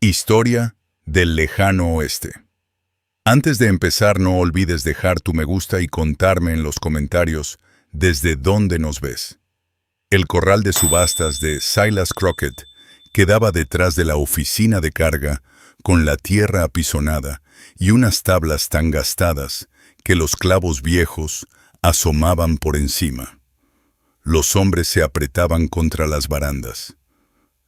Historia del lejano oeste. Antes de empezar, no olvides dejar tu me gusta y contarme en los comentarios desde dónde nos ves. El corral de subastas de Silas Crockett quedaba detrás de la oficina de carga, con la tierra apisonada y unas tablas tan gastadas que los clavos viejos asomaban por encima. Los hombres se apretaban contra las barandas.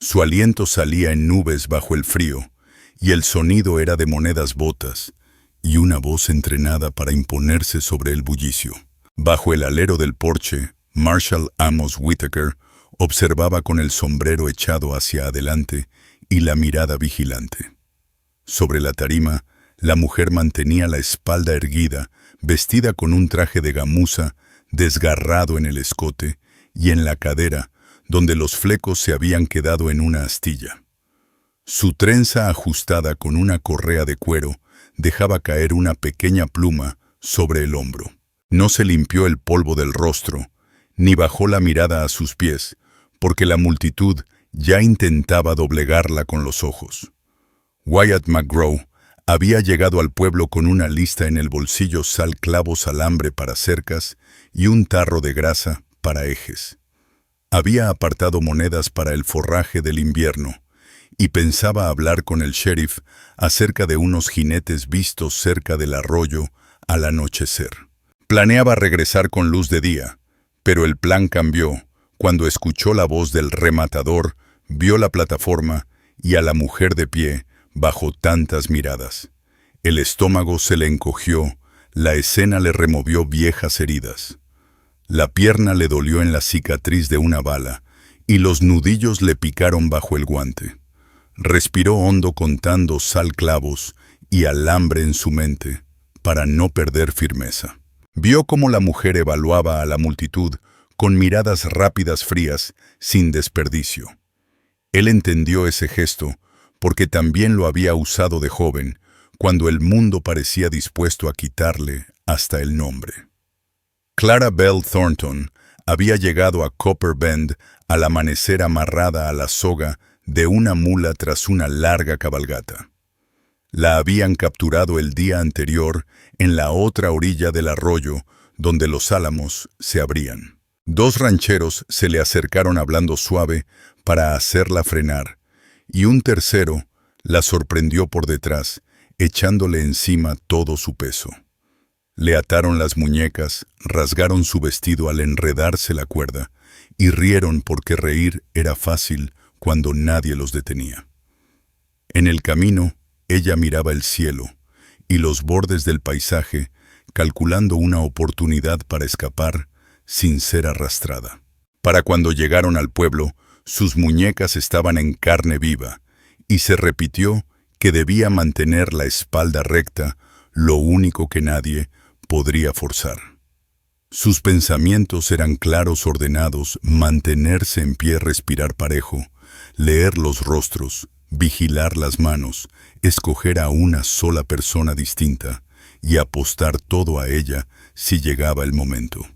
Su aliento salía en nubes bajo el frío, y el sonido era de monedas botas, y una voz entrenada para imponerse sobre el bullicio. Bajo el alero del porche, Marshall Amos Whitaker observaba con el sombrero echado hacia adelante y la mirada vigilante. Sobre la tarima, la mujer mantenía la espalda erguida, vestida con un traje de gamuza desgarrado en el escote y en la cadera, donde los flecos se habían quedado en una astilla. Su trenza ajustada con una correa de cuero dejaba caer una pequeña pluma sobre el hombro. No se limpió el polvo del rostro, ni bajó la mirada a sus pies, porque la multitud ya intentaba doblegarla con los ojos. Wyatt McGraw había llegado al pueblo con una lista en el bolsillo: sal, clavos, alambre para cercas y un tarro de grasa para ejes. Había apartado monedas para el forraje del invierno y pensaba hablar con el sheriff acerca de unos jinetes vistos cerca del arroyo al anochecer. Planeaba regresar con luz de día, pero el plan cambió cuando escuchó la voz del rematador, vio la plataforma y a la mujer de pie bajo tantas miradas. El estómago se le encogió, la escena le removió viejas heridas. La pierna le dolió en la cicatriz de una bala y los nudillos le picaron bajo el guante. Respiró hondo contando sal, clavos y alambre en su mente para no perder firmeza. Vio cómo la mujer evaluaba a la multitud con miradas rápidas, frías, sin desperdicio. Él entendió ese gesto porque también lo había usado de joven, cuando el mundo parecía dispuesto a quitarle hasta el nombre. Clara Bell Thornton había llegado a Copper Bend al amanecer amarrada a la soga de una mula tras una larga cabalgata. La habían capturado el día anterior en la otra orilla del arroyo, donde los álamos se abrían. Dos rancheros se le acercaron hablando suave para hacerla frenar, y un tercero la sorprendió por detrás, echándole encima todo su peso. Le ataron las muñecas, rasgaron su vestido al enredarse la cuerda, y rieron porque reír era fácil cuando nadie los detenía. En el camino, ella miraba el cielo y los bordes del paisaje, calculando una oportunidad para escapar sin ser arrastrada. Para cuando llegaron al pueblo, sus muñecas estaban en carne viva, y se repitió que debía mantener la espalda recta, lo único que nadie podría forzar. Sus pensamientos eran claros, ordenados: mantenerse en pie, respirar parejo, leer los rostros, vigilar las manos, escoger a una sola persona distinta y apostar todo a ella si llegaba el momento.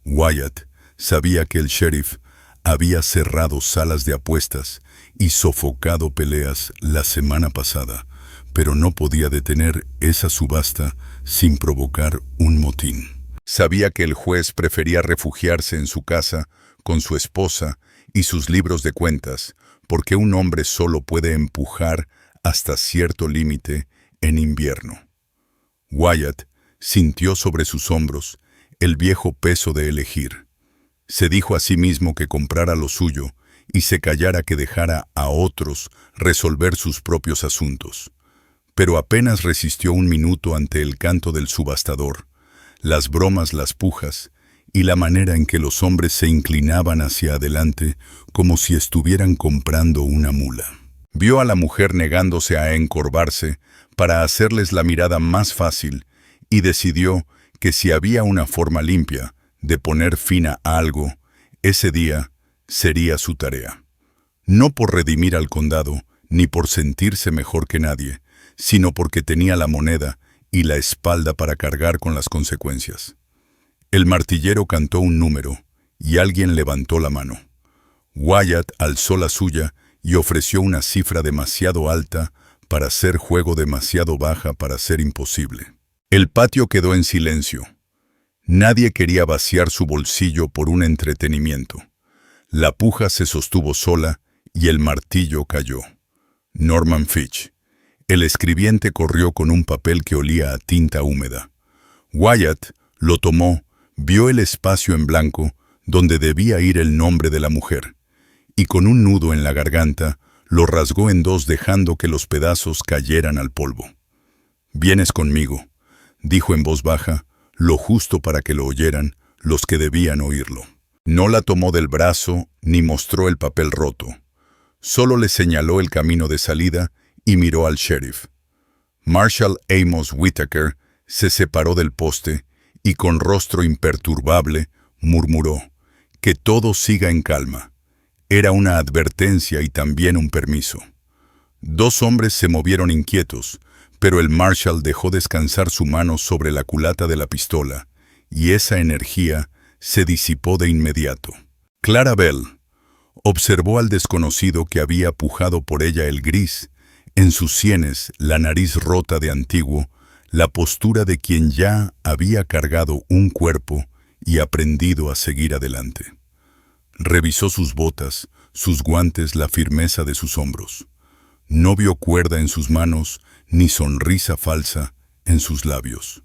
Wyatt sabía que el sheriff había cerrado salas de apuestas y sofocado peleas la semana pasada, pero no podía detener esa subasta sin provocar un motín. Sabía que el juez prefería refugiarse en su casa con su esposa y sus libros de cuentas, porque un hombre solo puede empujar hasta cierto límite en invierno. Wyatt sintió sobre sus hombros el viejo peso de elegir. Se dijo a sí mismo que comprara lo suyo y se callara, que dejara a otros resolver sus propios asuntos. Pero apenas resistió un minuto ante el canto del subastador, las bromas, las pujas y la manera en que los hombres se inclinaban hacia adelante como si estuvieran comprando una mula. Vio a la mujer negándose a encorvarse para hacerles la mirada más fácil y decidió que si había una forma limpia de poner fin a algo, ese día sería su tarea. No por redimir al condado ni por sentirse mejor que nadie, sino porque tenía la moneda y la espalda para cargar con las consecuencias. El martillero cantó un número y alguien levantó la mano. Wyatt alzó la suya y ofreció una cifra demasiado alta para ser juego demasiado baja para ser imposible. El patio quedó en silencio. Nadie quería vaciar su bolsillo por un entretenimiento. La puja se sostuvo sola y el martillo cayó. Norman Fitch. El escribiente corrió con un papel que olía a tinta húmeda. Wyatt lo tomó, vio el espacio en blanco donde debía ir el nombre de la mujer, y con un nudo en la garganta lo rasgó en dos dejando que los pedazos cayeran al polvo. «Vienes conmigo», dijo en voz baja, lo justo para que lo oyeran los que debían oírlo. No la tomó del brazo ni mostró el papel roto. Solo le señaló el camino de salida y miró al sheriff. Marshall Amos Whitaker se separó del poste y con rostro imperturbable murmuró: «Que todo siga en calma». Era una advertencia y también un permiso. Dos hombres se movieron inquietos, pero el Marshal dejó descansar su mano sobre la culata de la pistola, y esa energía se disipó de inmediato. Clara Bell observó al desconocido que había pujado por ella el gris, en sus sienes la nariz rota de antiguo, la postura de quien ya había cargado un cuerpo y aprendido a seguir adelante. Revisó sus botas, sus guantes, la firmeza de sus hombros. No vio cuerda en sus manos, ni sonrisa falsa en sus labios.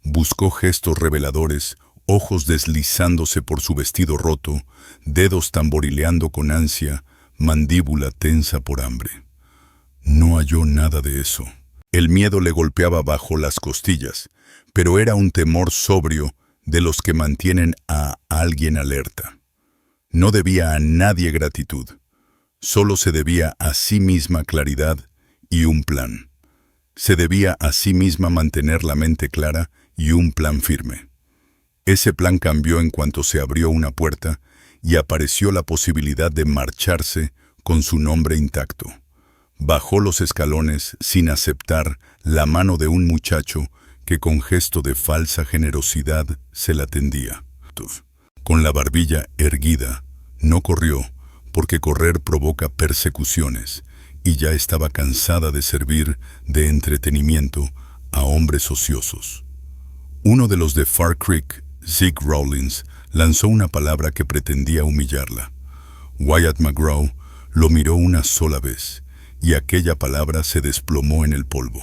Buscó gestos reveladores, ojos deslizándose por su vestido roto, dedos tamborileando con ansia, mandíbula tensa por hambre. No halló nada de eso. El miedo le golpeaba bajo las costillas, pero era un temor sobrio de los que mantienen a alguien alerta. No debía a nadie gratitud, solo se debía a sí misma claridad y un plan. Se debía a sí misma mantener la mente clara y un plan firme. Ese plan cambió en cuanto se abrió una puerta y apareció la posibilidad de marcharse con su nombre intacto. Bajó los escalones sin aceptar la mano de un muchacho que con gesto de falsa generosidad se la tendía. Con la barbilla erguida, no corrió, porque correr provoca persecuciones, y ya estaba cansada de servir de entretenimiento a hombres ociosos. Uno de los de Far Creek, Zeke Rawlins, lanzó una palabra que pretendía humillarla. Wyatt McGraw lo miró una sola vez, y aquella palabra se desplomó en el polvo.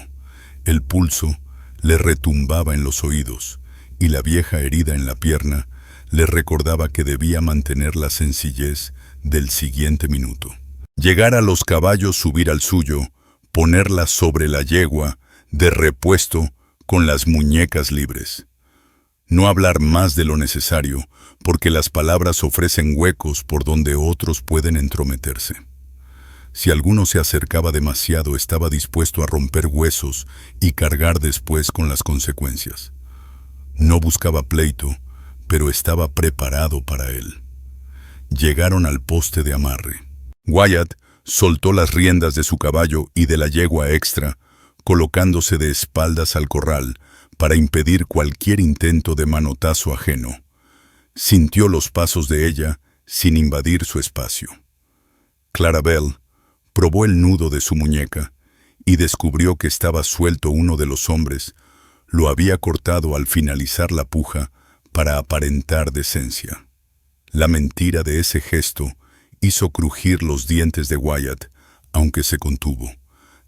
El pulso le retumbaba en los oídos, y la vieja herida en la pierna le recordaba que debía mantener la sencillez del siguiente minuto. Llegar a los caballos, subir al suyo, ponerla sobre la yegua, de repuesto, con las muñecas libres. No hablar más de lo necesario, porque las palabras ofrecen huecos por donde otros pueden entrometerse. Si alguno se acercaba demasiado, estaba dispuesto a romper huesos y cargar después con las consecuencias. No buscaba pleito, pero estaba preparado para él. Llegaron al poste de amarre. Wyatt soltó las riendas de su caballo y de la yegua extra, colocándose de espaldas al corral para impedir cualquier intento de manotazo ajeno. Sintió los pasos de ella sin invadir su espacio. Clara Bell probó el nudo de su muñeca y descubrió que estaba suelto. Uno de los hombres lo había cortado al finalizar la puja para aparentar decencia. La mentira de ese gesto hizo crujir los dientes de Wyatt, aunque se contuvo.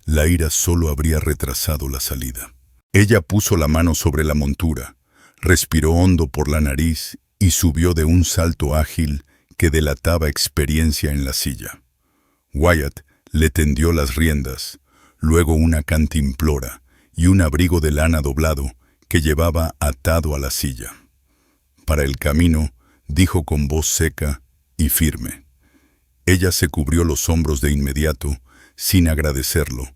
La ira solo habría retrasado la salida. Ella puso la mano sobre la montura, respiró hondo por la nariz y subió de un salto ágil que delataba experiencia en la silla. Wyatt le tendió las riendas, luego una cantimplora y un abrigo de lana doblado que llevaba atado a la silla. Para el camino, dijo con voz seca y firme. Ella se cubrió los hombros de inmediato, sin agradecerlo,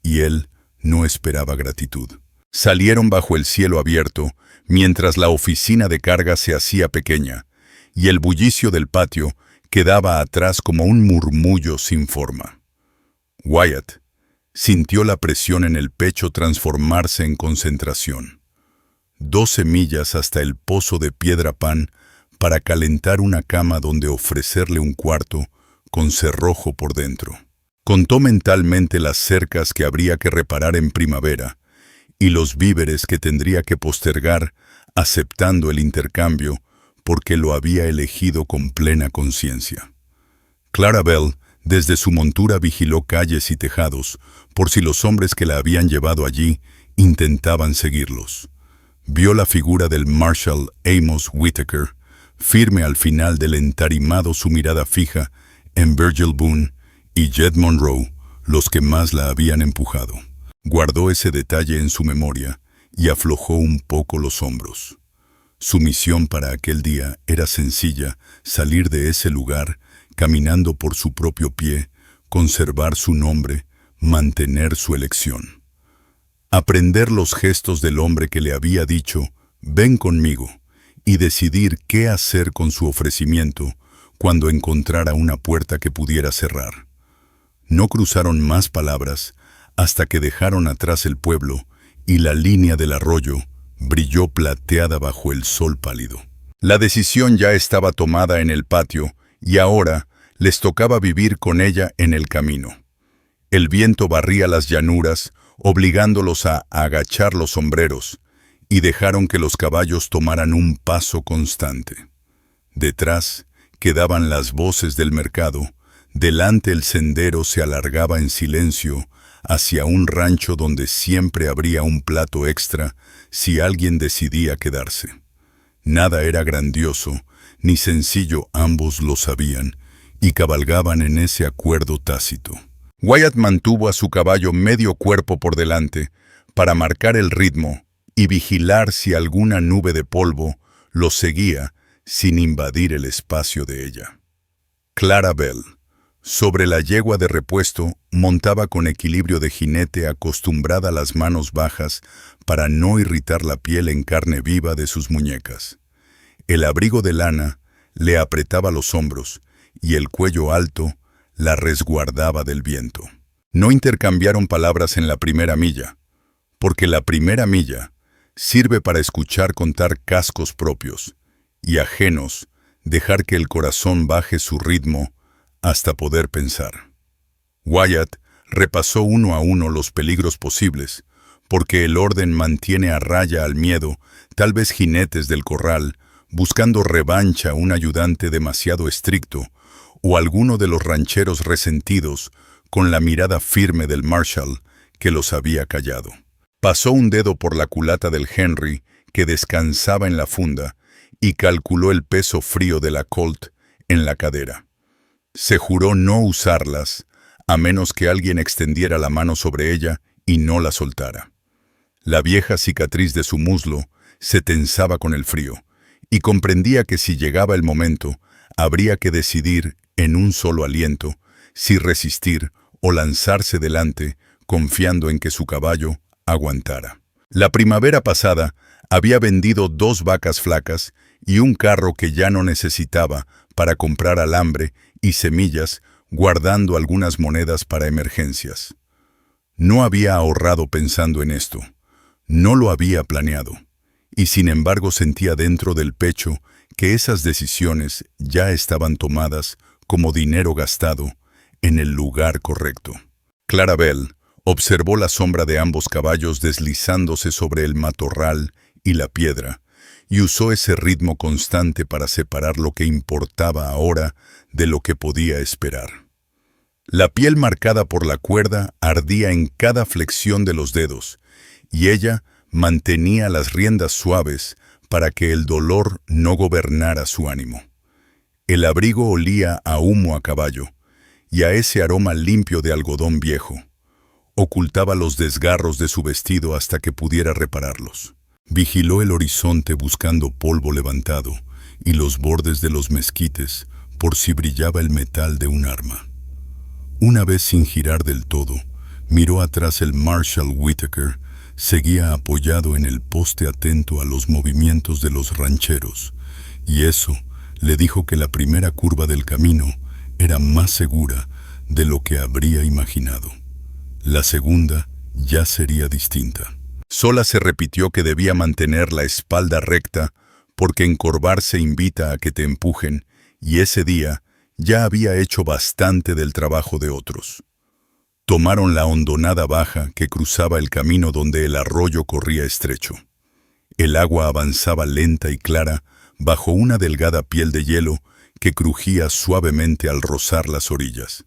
y él no esperaba gratitud. Salieron bajo el cielo abierto, mientras la oficina de carga se hacía pequeña, y el bullicio del patio quedaba atrás como un murmullo sin forma. Wyatt sintió la presión en el pecho transformarse en concentración. 12 millas hasta el pozo de piedra pan para calentar una cama donde ofrecerle un cuarto con cerrojo por dentro. Contó mentalmente las cercas que habría que reparar en primavera y los víveres que tendría que postergar, aceptando el intercambio porque lo había elegido con plena conciencia. Clarabel, desde su montura, vigiló calles y tejados por si los hombres que la habían llevado allí intentaban seguirlos. Vio la figura del Marshal Amos Whittaker, firme al final del entarimado, su mirada fija en Virgil Boone y Jed Monroe, los que más la habían empujado. Guardó ese detalle en su memoria y aflojó un poco los hombros. Su misión para aquel día era sencilla: salir de ese lugar caminando por su propio pie, conservar su nombre, mantener su elección. Aprender los gestos del hombre que le había dicho, «Ven conmigo», y decidir qué hacer con su ofrecimiento cuando encontrara una puerta que pudiera cerrar. No cruzaron más palabras hasta que dejaron atrás el pueblo y la línea del arroyo brilló plateada bajo el sol pálido. La decisión ya estaba tomada en el patio y ahora les tocaba vivir con ella en el camino. El viento barría las llanuras, obligándolos a agachar los sombreros, y dejaron que los caballos tomaran un paso constante. Detrás quedaban las voces del mercado, delante el sendero se alargaba en silencio hacia un rancho donde siempre habría un plato extra si alguien decidía quedarse. Nada era grandioso ni sencillo, ambos lo sabían, y cabalgaban en ese acuerdo tácito. Wyatt mantuvo a su caballo medio cuerpo por delante para marcar el ritmo y vigilar si alguna nube de polvo lo seguía sin invadir el espacio de ella. Clarabel, sobre la yegua de repuesto, montaba con equilibrio de jinete, acostumbrada a las manos bajas para no irritar la piel en carne viva de sus muñecas. El abrigo de lana le apretaba los hombros y el cuello alto la resguardaba del viento. No intercambiaron palabras en la primera milla, porque la primera milla sirve para escuchar contar cascos propios y ajenos, dejar que el corazón baje su ritmo hasta poder pensar. Wyatt repasó uno a uno los peligros posibles, porque el orden mantiene a raya al miedo, tal vez jinetes del corral, buscando revancha, un ayudante demasiado estricto, o alguno de los rancheros resentidos con la mirada firme del Marshal que los había callado. Pasó un dedo por la culata del Henry que descansaba en la funda y calculó el peso frío de la Colt en la cadera. Se juró no usarlas a menos que alguien extendiera la mano sobre ella y no la soltara. La vieja cicatriz de su muslo se tensaba con el frío y comprendía que si llegaba el momento habría que decidir en un solo aliento si resistir o lanzarse delante, confiando en que su caballo aguantara. La primavera pasada había vendido 2 vacas flacas y un carro que ya no necesitaba para comprar alambre y semillas, guardando algunas monedas para emergencias. No había ahorrado pensando en esto, no lo había planeado, y sin embargo sentía dentro del pecho que esas decisiones ya estaban tomadas como dinero gastado en el lugar correcto. Clarabel observó la sombra de ambos caballos deslizándose sobre el matorral y la piedra, y usó ese ritmo constante para separar lo que importaba ahora de lo que podía esperar. La piel marcada por la cuerda ardía en cada flexión de los dedos, y ella mantenía las riendas suaves para que el dolor no gobernara su ánimo. El abrigo olía a humo a caballo, y a ese aroma limpio de algodón viejo. Ocultaba los desgarros de su vestido hasta que pudiera repararlos. Vigiló el horizonte buscando polvo levantado y los bordes de los mezquites por si brillaba el metal de un arma. Una vez sin girar del todo, miró atrás. El Marshal Whittaker seguía apoyado en el poste atento a los movimientos de los rancheros, y eso le dijo que la primera curva del camino era más segura de lo que habría imaginado. La segunda ya sería distinta. Sola se repitió que debía mantener la espalda recta porque encorvarse invita a que te empujen, y ese día ya había hecho bastante del trabajo de otros. Tomaron la hondonada baja que cruzaba el camino donde el arroyo corría estrecho. El agua avanzaba lenta y clara bajo una delgada piel de hielo que crujía suavemente al rozar las orillas.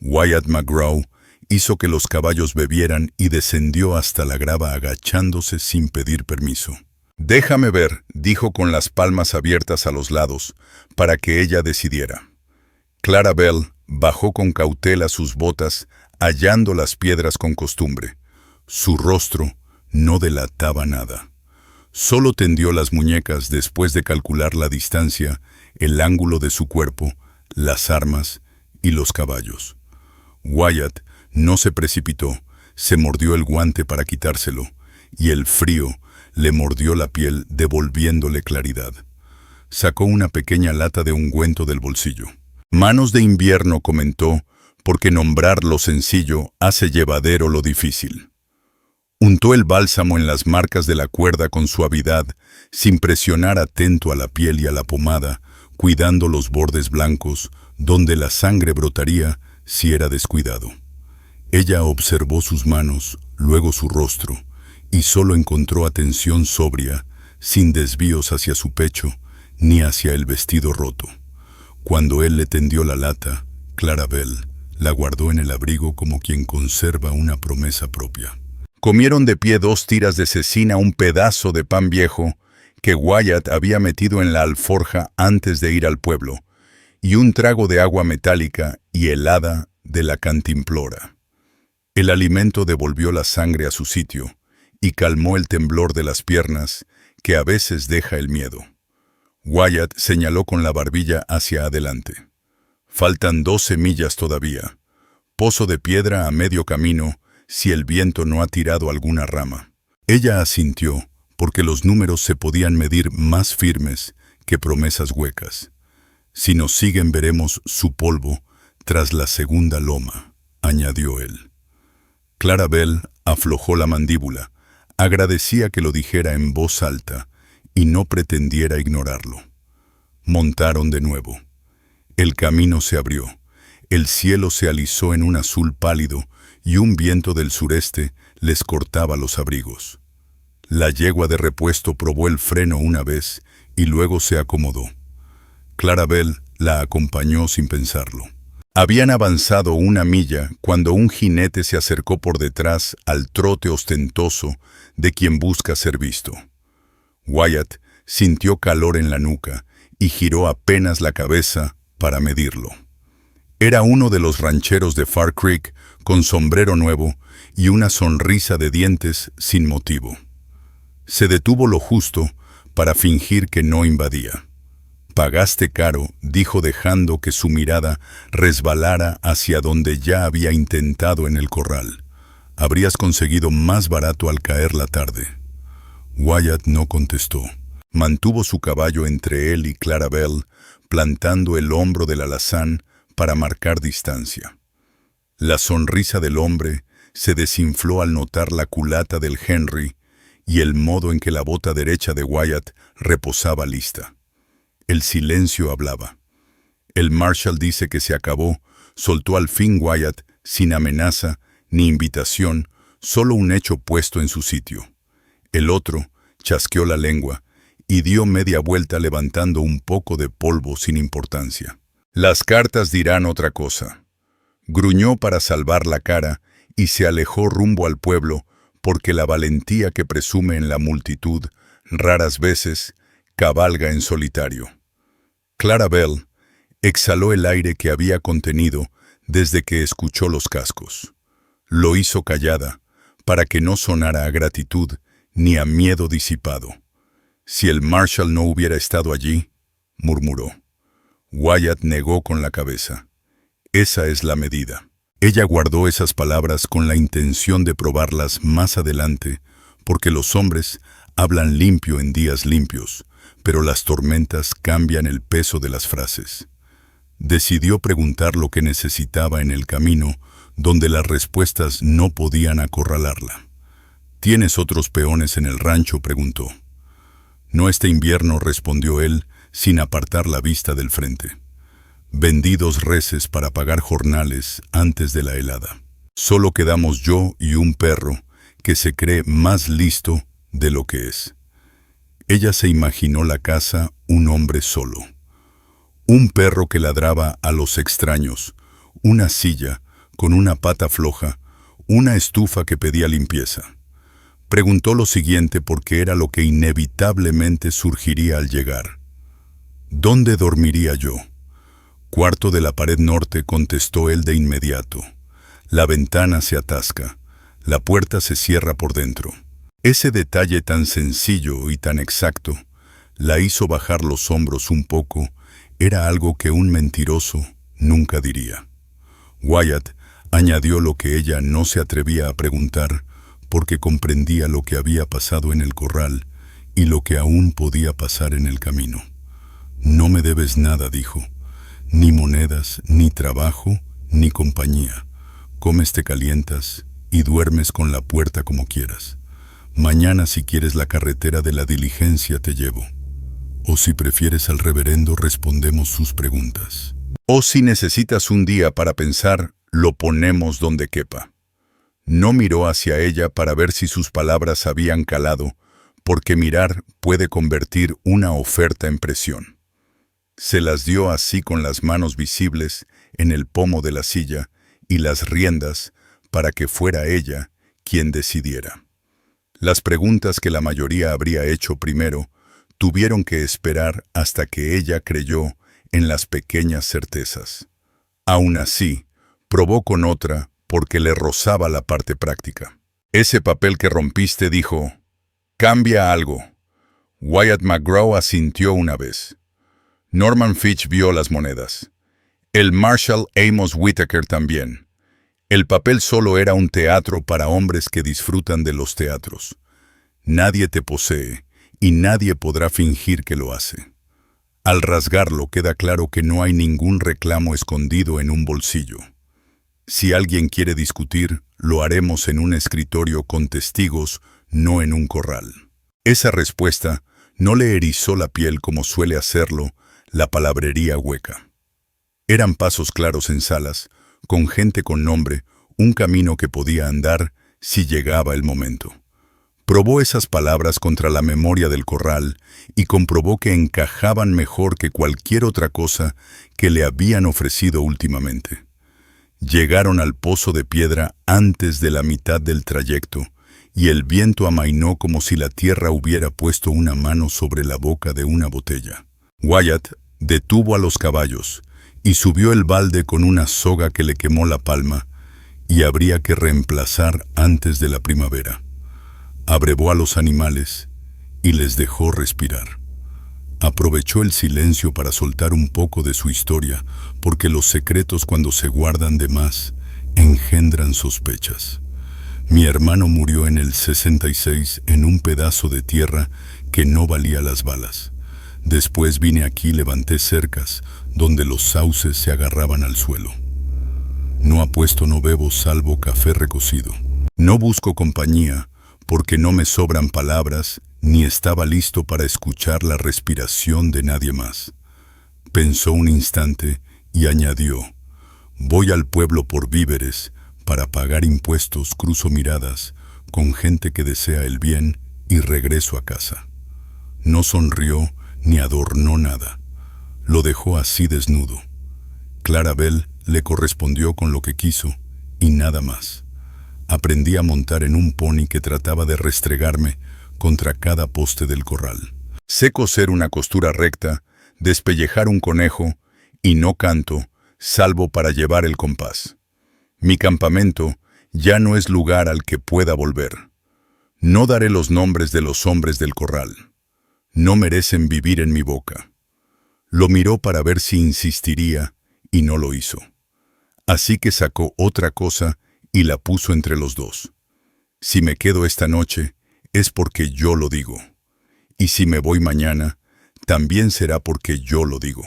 Wyatt McGraw hizo que los caballos bebieran y descendió hasta la grava agachándose sin pedir permiso. «Déjame ver», dijo con las palmas abiertas a los lados, para que ella decidiera. Clarabel bajó con cautela sus botas, hallando las piedras con costumbre. Su rostro no delataba nada. Solo tendió las muñecas después de calcular la distancia, el ángulo de su cuerpo, las armas y los caballos. Wyatt no se precipitó, se mordió el guante para quitárselo, y el frío le mordió la piel devolviéndole claridad. Sacó una pequeña lata de ungüento del bolsillo. «Manos de invierno», comentó, «porque nombrar lo sencillo hace llevadero lo difícil». Untó el bálsamo en las marcas de la cuerda con suavidad, sin presionar, atento a la piel y a la pomada, cuidando los bordes blancos, donde la sangre brotaría si era descuidado. Ella observó sus manos, luego su rostro, y solo encontró atención sobria, sin desvíos hacia su pecho, ni hacia el vestido roto. Cuando él le tendió la lata, Clarabel la guardó en el abrigo como quien conserva una promesa propia. Comieron de pie 2 tiras de cecina, un pedazo de pan viejo que Wyatt había metido en la alforja antes de ir al pueblo, y un trago de agua metálica y helada de la cantimplora. El alimento devolvió la sangre a su sitio y calmó el temblor de las piernas que a veces deja el miedo. Wyatt señaló con la barbilla hacia adelante. «Faltan 12 millas todavía. Pozo de piedra a medio camino, si el viento no ha tirado alguna rama». Ella asintió, porque los números se podían medir más firmes que promesas huecas. «Si nos siguen veremos su polvo tras la segunda loma», añadió él. Clarabel aflojó la mandíbula, agradecía que lo dijera en voz alta y no pretendiera ignorarlo. Montaron de nuevo. El camino se abrió, el cielo se alisó en un azul pálido y un viento del sureste les cortaba los abrigos. La yegua de repuesto probó el freno una vez y luego se acomodó. Clarabel la acompañó sin pensarlo. Habían avanzado 1 milla cuando un jinete se acercó por detrás al trote ostentoso de quien busca ser visto. Wyatt sintió calor en la nuca y giró apenas la cabeza para medirlo. Era uno de los rancheros de Far Creek, con sombrero nuevo y una sonrisa de dientes sin motivo. Se detuvo lo justo para fingir que no invadía. «Pagaste caro», dijo dejando que su mirada resbalara hacia donde ya había intentado en el corral. «Habrías conseguido más barato al caer la tarde». Wyatt no contestó. Mantuvo su caballo entre él y Clarabel, plantando el hombro del alazán para marcar distancia. La sonrisa del hombre se desinfló al notar la culata del Henry y el modo en que la bota derecha de Wyatt reposaba lista. El silencio hablaba. «El Marshal dice que se acabó», soltó al fin Wyatt, sin amenaza ni invitación, solo un hecho puesto en su sitio. El otro chasqueó la lengua y dio media vuelta levantando un poco de polvo sin importancia. «Las cartas dirán otra cosa». Gruñó para salvar la cara y se alejó rumbo al pueblo, porque la valentía que presume en la multitud raras veces cabalga en solitario. Clarabel exhaló el aire que había contenido desde que escuchó los cascos. Lo hizo callada, para que no sonara a gratitud ni a miedo disipado. «Si el Marshal no hubiera estado allí», murmuró. Wyatt negó con la cabeza. «Esa es la medida». Ella guardó esas palabras con la intención de probarlas más adelante, porque los hombres hablan limpio en días limpios, pero las tormentas cambian el peso de las frases. Decidió preguntar lo que necesitaba en el camino, donde las respuestas no podían acorralarla. «¿Tienes otros peones en el rancho?», preguntó. «No este invierno», respondió él, sin apartar la vista del frente. Vendí 2 reses para pagar jornales antes de la helada. Solo quedamos yo y un perro que se cree más listo de lo que es. Ella se imaginó la casa un hombre solo. Un perro que ladraba a los extraños, una silla con una pata floja, una estufa que pedía limpieza. Preguntó lo siguiente porque era lo que inevitablemente surgiría al llegar. ¿Dónde dormiría yo? Cuarto de la pared norte, contestó él de inmediato. La ventana se atasca, la puerta se cierra por dentro. Ese detalle tan sencillo y tan exacto la hizo bajar los hombros un poco. Era algo que un mentiroso nunca diría. Wyatt añadió lo que ella no se atrevía a preguntar porque comprendía lo que había pasado en el corral y lo que aún podía pasar en el camino. No me debes nada, dijo. Ni monedas, ni trabajo, ni compañía. Comes, te calientas y duermes con la puerta como quieras. Mañana, si quieres la carretera de la diligencia, te llevo. O si prefieres al reverendo, respondemos sus preguntas. O si necesitas un día para pensar, lo ponemos donde quepa. No miró hacia ella para ver si sus palabras habían calado, porque mirar puede convertir una oferta en presión. Se las dio así con las manos visibles en el pomo de la silla y las riendas para que fuera ella quien decidiera. Las preguntas que la mayoría habría hecho primero tuvieron que esperar hasta que ella creyó en las pequeñas certezas. Aún así, probó con otra porque le rozaba la parte práctica. Ese papel que rompiste, dijo, cambia algo. Wyatt McGraw asintió una vez. Norman Fitch vio las monedas. El Marshal Amos Whitaker también. El papel solo era un teatro para hombres que disfrutan de los teatros. Nadie te posee y nadie podrá fingir que lo hace. Al rasgarlo queda claro que no hay ningún reclamo escondido en un bolsillo. Si alguien quiere discutir, lo haremos en un escritorio con testigos, no en un corral. Esa respuesta no le erizó la piel como suele hacerlo la palabrería hueca. Eran pasos claros en salas, con gente con nombre, un camino que podía andar si llegaba el momento. Probó esas palabras contra la memoria del corral y comprobó que encajaban mejor que cualquier otra cosa que le habían ofrecido últimamente. Llegaron al pozo de piedra antes de la mitad del trayecto y el viento amainó como si la tierra hubiera puesto una mano sobre la boca de una botella. Wyatt detuvo a los caballos y subió el balde con una soga que le quemó la palma y habría que reemplazar antes de la primavera. Abrevó a los animales y les dejó respirar. Aprovechó el silencio para soltar un poco de su historia, porque los secretos cuando se guardan de más engendran sospechas. Mi hermano murió en el 66 en un pedazo de tierra que no valía las balas. Después vine aquí y levanté cercas, donde los sauces se agarraban al suelo. No apuesto, no bebo salvo café recocido. No busco compañía, porque no me sobran palabras, ni estaba listo para escuchar la respiración de nadie más. Pensó un instante y añadió, voy al pueblo por víveres, para pagar impuestos, cruzo miradas, con gente que desea el bien, y regreso a casa. No sonrió ni adornó nada. Lo dejó así desnudo. Clarabel le correspondió con lo que quiso, y nada más. Aprendí a montar en un pony que trataba de restregarme contra cada poste del corral. Sé coser una costura recta, despellejar un conejo, y no canto, salvo para llevar el compás. Mi campamento ya no es lugar al que pueda volver. No daré los nombres de los hombres del corral. No merecen vivir en mi boca. Lo miró para ver si insistiría, y no lo hizo. Así que sacó otra cosa y la puso entre los dos. Si me quedo esta noche, es porque yo lo digo. Y si me voy mañana, también será porque yo lo digo.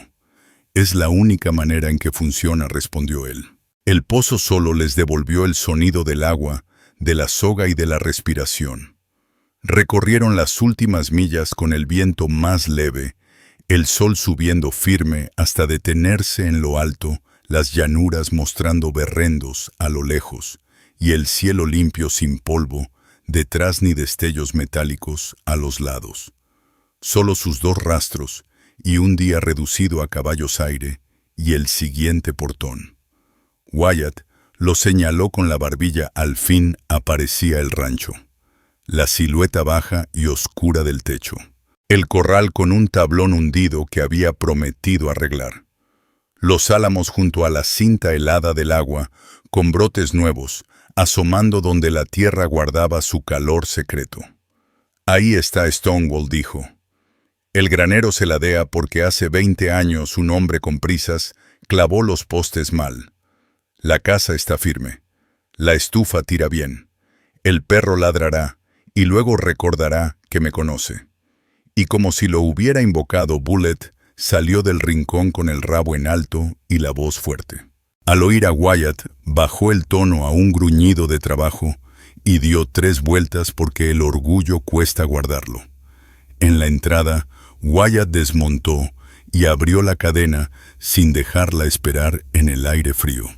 Es la única manera en que funciona, respondió él. El pozo solo les devolvió el sonido del agua, de la soga y de la respiración. Recorrieron las últimas millas con el viento más leve, el sol subiendo firme hasta detenerse en lo alto, las llanuras mostrando berrendos a lo lejos, y el cielo limpio sin polvo, detrás ni destellos metálicos a los lados. Solo sus dos rastros, y un día reducido a caballos aire, y el siguiente portón. Wyatt lo señaló con la barbilla. Al fin aparecía el rancho, la silueta baja y oscura del techo. El corral con un tablón hundido que había prometido arreglar. Los álamos junto a la cinta helada del agua, con brotes nuevos, asomando donde la tierra guardaba su calor secreto. Ahí está Stonewall, dijo. El granero se ladea porque hace 20 años un hombre con prisas clavó los postes mal. La casa está firme. La estufa tira bien. El perro ladrará y luego recordará que me conoce. Y como si lo hubiera invocado, Bullet salió del rincón con el rabo en alto y la voz fuerte. Al oír a Wyatt, bajó el tono a un gruñido de trabajo y dio 3 vueltas porque el orgullo cuesta guardarlo. En la entrada, Wyatt desmontó y abrió la cadena sin dejarla esperar en el aire frío.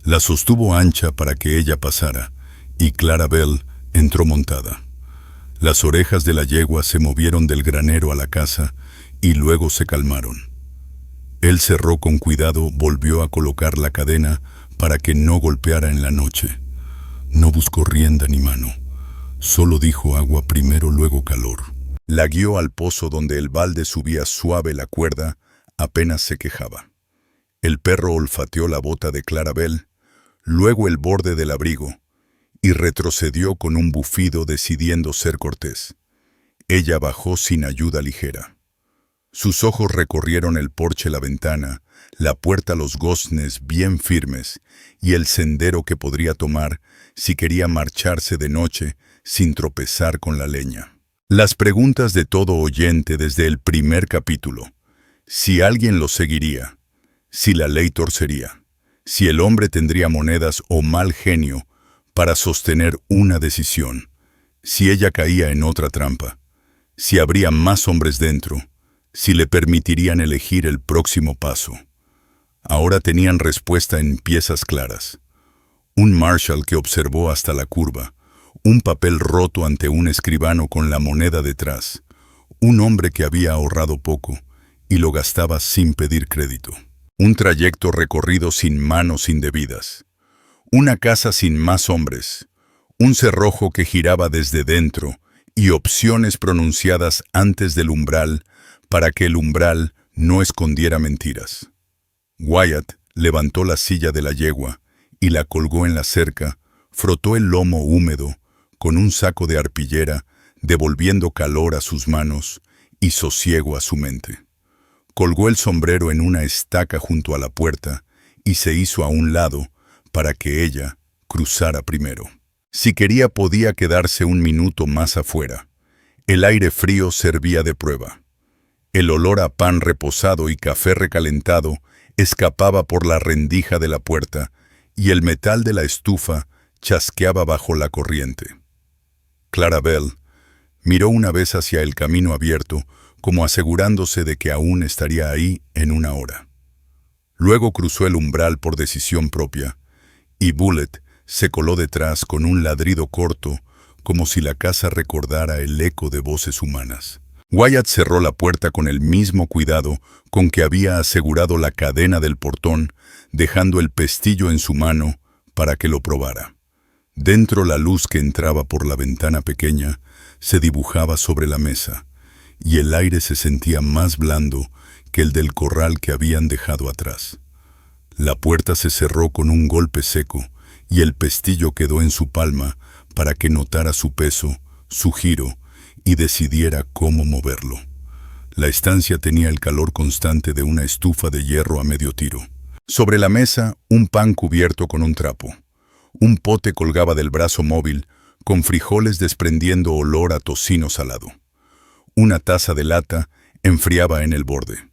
La sostuvo ancha para que ella pasara, y Clarabel entró montada. Las orejas de la yegua se movieron del granero a la casa y luego se calmaron. Él cerró con cuidado, volvió a colocar la cadena para que no golpeara en la noche. No buscó rienda ni mano, solo dijo agua primero, luego calor. La guió al pozo donde el balde subía suave la cuerda, apenas se quejaba. El perro olfateó la bota de Clarabel, luego el borde del abrigo, y retrocedió con un bufido decidiendo ser cortés. Ella bajó sin ayuda ligera. Sus ojos recorrieron el porche, la ventana, la puerta, los goznes bien firmes y el sendero que podría tomar si quería marcharse de noche sin tropezar con la leña. Las preguntas de todo oyente desde el primer capítulo. Si alguien lo seguiría, si la ley torcería, si el hombre tendría monedas o mal genio para sostener una decisión, si ella caía en otra trampa, si habría más hombres dentro, si le permitirían elegir el próximo paso. Ahora tenían respuesta en piezas claras. Un Marshall que observó hasta la curva, un papel roto ante un escribano con la moneda detrás, un hombre que había ahorrado poco y lo gastaba sin pedir crédito, un trayecto recorrido sin manos indebidas, una casa sin más hombres, un cerrojo que giraba desde dentro y opciones pronunciadas antes del umbral para que el umbral no escondiera mentiras. Wyatt levantó la silla de la yegua y la colgó en la cerca, frotó el lomo húmedo con un saco de arpillera, devolviendo calor a sus manos y sosiego a su mente. Colgó el sombrero en una estaca junto a la puerta y se hizo a un lado para que ella cruzara primero. Si quería podía quedarse un minuto más afuera. El aire frío servía de prueba. El olor a pan reposado y café recalentado escapaba por la rendija de la puerta y el metal de la estufa chasqueaba bajo la corriente. Clarabel miró una vez hacia el camino abierto, como asegurándose de que aún estaría ahí en una hora. Luego cruzó el umbral por decisión propia, y Bullet se coló detrás con un ladrido corto, como si la casa recordara el eco de voces humanas. Wyatt cerró la puerta con el mismo cuidado con que había asegurado la cadena del portón, dejando el pestillo en su mano para que lo probara. Dentro, la luz que entraba por la ventana pequeña se dibujaba sobre la mesa, y el aire se sentía más blando que el del corral que habían dejado atrás. La puerta se cerró con un golpe seco, y el pestillo quedó en su palma para que notara su peso, su giro, y decidiera cómo moverlo. La estancia tenía el calor constante de una estufa de hierro a medio tiro. Sobre la mesa, un pan cubierto con un trapo. Un pote colgaba del brazo móvil, con frijoles desprendiendo olor a tocino salado. Una taza de lata enfriaba en el borde.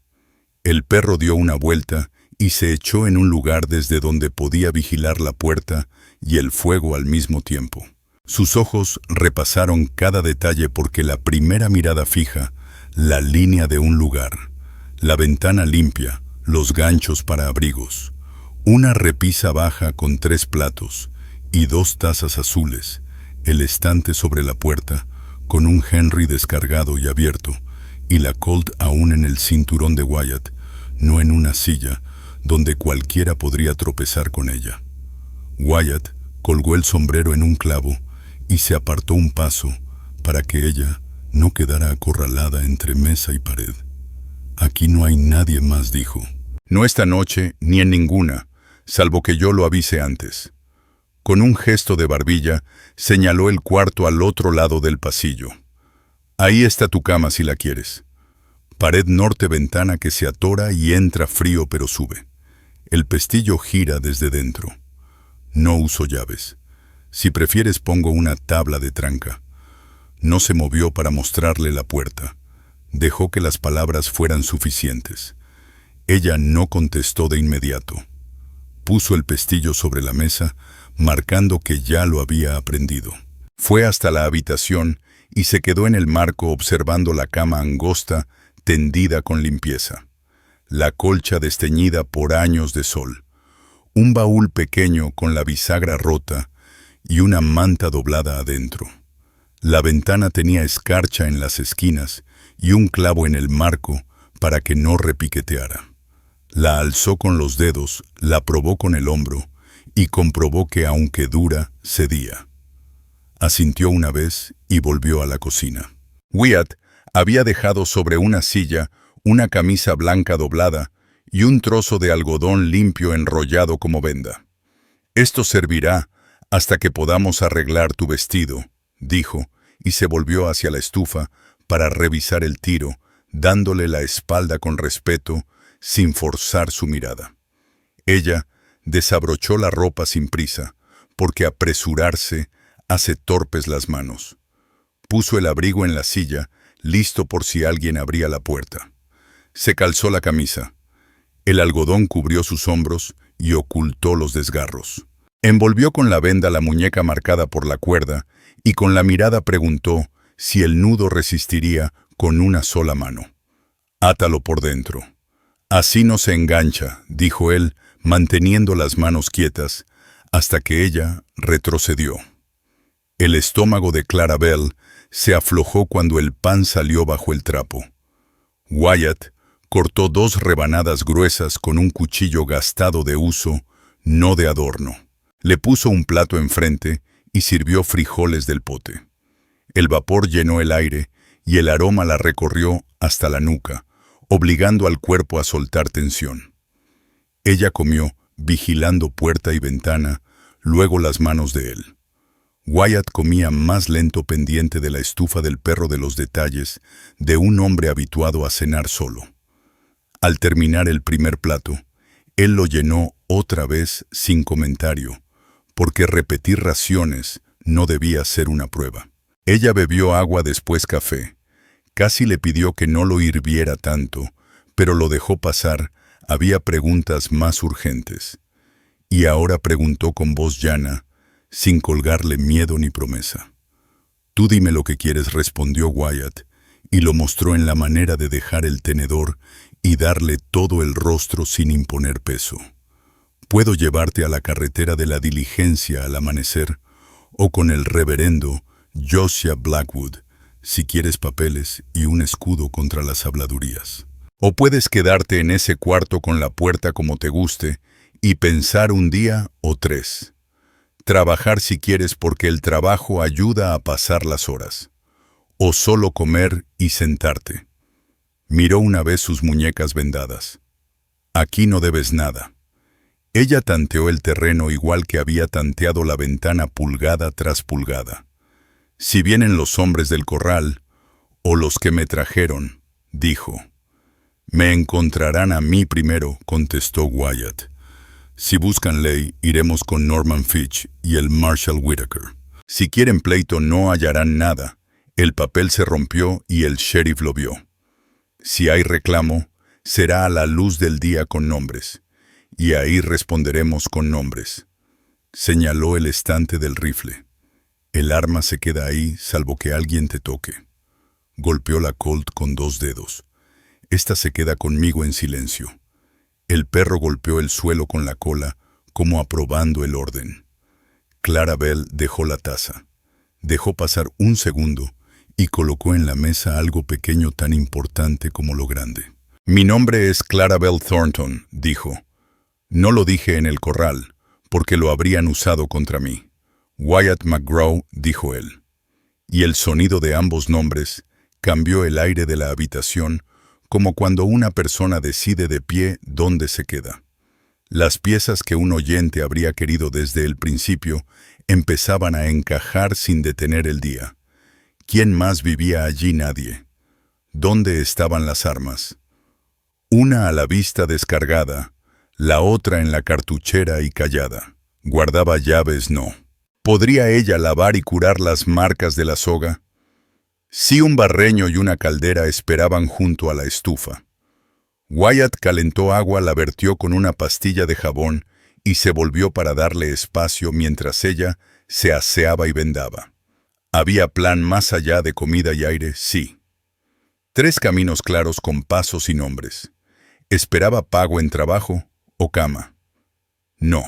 El perro dio una vuelta y se echó en un lugar desde donde podía vigilar la puerta y el fuego al mismo tiempo. Sus ojos repasaron cada detalle porque la primera mirada fija La línea de un lugar, la ventana limpia, los ganchos para abrigos, una repisa baja con 3 platos y 2 tazas azules, el estante sobre la puerta, con un Henry descargado y abierto, y la Colt aún en el cinturón de Wyatt, no en una silla, donde cualquiera podría tropezar con ella. Wyatt colgó el sombrero en un clavo y se apartó un paso para que ella no quedara acorralada entre mesa y pared. «Aquí no hay nadie más», dijo. «No esta noche ni en ninguna, salvo que yo lo avise antes». Con un gesto de barbilla, señaló el cuarto al otro lado del pasillo. «Ahí está tu cama si la quieres». Pared norte, ventana que se atora y entra frío pero sube. El pestillo gira desde dentro. No uso llaves. Si prefieres pongo una tabla de tranca. No se movió para mostrarle la puerta. Dejó que las palabras fueran suficientes. Ella no contestó de inmediato. Puso el pestillo sobre la mesa, marcando que ya lo había aprendido. Fue hasta la habitación y se quedó en el marco observando la cama angosta, tendida con limpieza. La colcha desteñida por años de sol. Un baúl pequeño con la bisagra rota y una manta doblada adentro. La ventana tenía escarcha en las esquinas y un clavo en el marco para que no repiqueteara. La alzó con los dedos, la probó con el hombro y comprobó que, aunque dura, cedía. Asintió una vez y volvió a la cocina. Wyatt había dejado sobre una silla una camisa blanca doblada y un trozo de algodón limpio enrollado como venda. «Esto servirá hasta que podamos arreglar tu vestido», dijo, y se volvió hacia la estufa para revisar el tiro, dándole la espalda con respeto, sin forzar su mirada. Ella desabrochó la ropa sin prisa, porque apresurarse hace torpes las manos. Puso el abrigo en la silla, listo por si alguien abría la puerta. Se calzó la camisa. El algodón cubrió sus hombros y ocultó los desgarros. Envolvió con la venda la muñeca marcada por la cuerda y con la mirada preguntó si el nudo resistiría con una sola mano. «Átalo por dentro». «Así no se engancha», dijo él, manteniendo las manos quietas, hasta que ella retrocedió. El estómago de Clarabelle se aflojó cuando el pan salió bajo el trapo. Wyatt cortó 2 rebanadas gruesas con un cuchillo gastado de uso, no de adorno. Le puso un plato enfrente y sirvió frijoles del pote. El vapor llenó el aire y el aroma la recorrió hasta la nuca, obligando al cuerpo a soltar tensión. Ella comió, vigilando puerta y ventana, luego las manos de él. Wyatt comía más lento, pendiente de la estufa del perro, de los detalles de un hombre habituado a cenar solo. Al terminar el primer plato, él lo llenó otra vez sin comentario, porque repetir raciones no debía ser una prueba. Ella bebió agua, después café. Casi le pidió que no lo hirviera tanto, pero lo dejó pasar. Había preguntas más urgentes. Y ahora preguntó con voz llana, sin colgarle miedo ni promesa. «Tú dime lo que quieres», respondió Wyatt, y lo mostró en la manera de dejar el tenedor y darle todo el rostro sin imponer peso. «Puedo llevarte a la carretera de la diligencia al amanecer, o con el reverendo Josiah Blackwood, si quieres papeles y un escudo contra las habladurías. O puedes quedarte en ese cuarto con la puerta como te guste y pensar un día o 3. Trabajar si quieres, porque el trabajo ayuda a pasar las horas. O solo comer y sentarte». Miró una vez sus muñecas vendadas. «Aquí no debes nada». Ella tanteó el terreno igual que había tanteado la ventana, pulgada tras pulgada. «Si vienen los hombres del corral, o los que me trajeron», dijo. «Me encontrarán a mí primero», contestó Wyatt. «Si buscan ley, iremos con Norman Fitch y el Marshal Whitaker. Si quieren pleito, no hallarán nada. El papel se rompió y el sheriff lo vio. Si hay reclamo, será a la luz del día con nombres, y ahí responderemos con nombres». Señaló el estante del rifle. «El arma se queda ahí, salvo que alguien te toque». Golpeó la Colt con 2 dedos. Esta se queda conmigo en silencio. El perro golpeó el suelo con la cola, como aprobando el orden. Clarabel dejó la taza. Dejó pasar un segundo y colocó en la mesa algo pequeño tan importante como lo grande. «Mi nombre es Clarabel Thornton», dijo. «No lo dije en el corral, porque lo habrían usado contra mí». «Wyatt McGraw», dijo él. Y el sonido de ambos nombres cambió el aire de la habitación, como cuando una persona decide de pie dónde se queda. Las piezas que un oyente habría querido desde el principio empezaban a encajar sin detener el día. ¿Quién más vivía allí? Nadie. ¿Dónde estaban las armas? Una a la vista descargada, la otra en la cartuchera y callada. ¿Guardaba llaves? No. ¿Podría ella lavar y curar las marcas de la soga? Sí, un barreño y una caldera esperaban junto a la estufa. Wyatt calentó agua, la vertió con una pastilla de jabón y se volvió para darle espacio mientras ella se aseaba y vendaba. ¿Había plan más allá de comida y aire? Sí. 3 caminos claros con pasos y nombres. ¿Esperaba pago en trabajo o cama? No.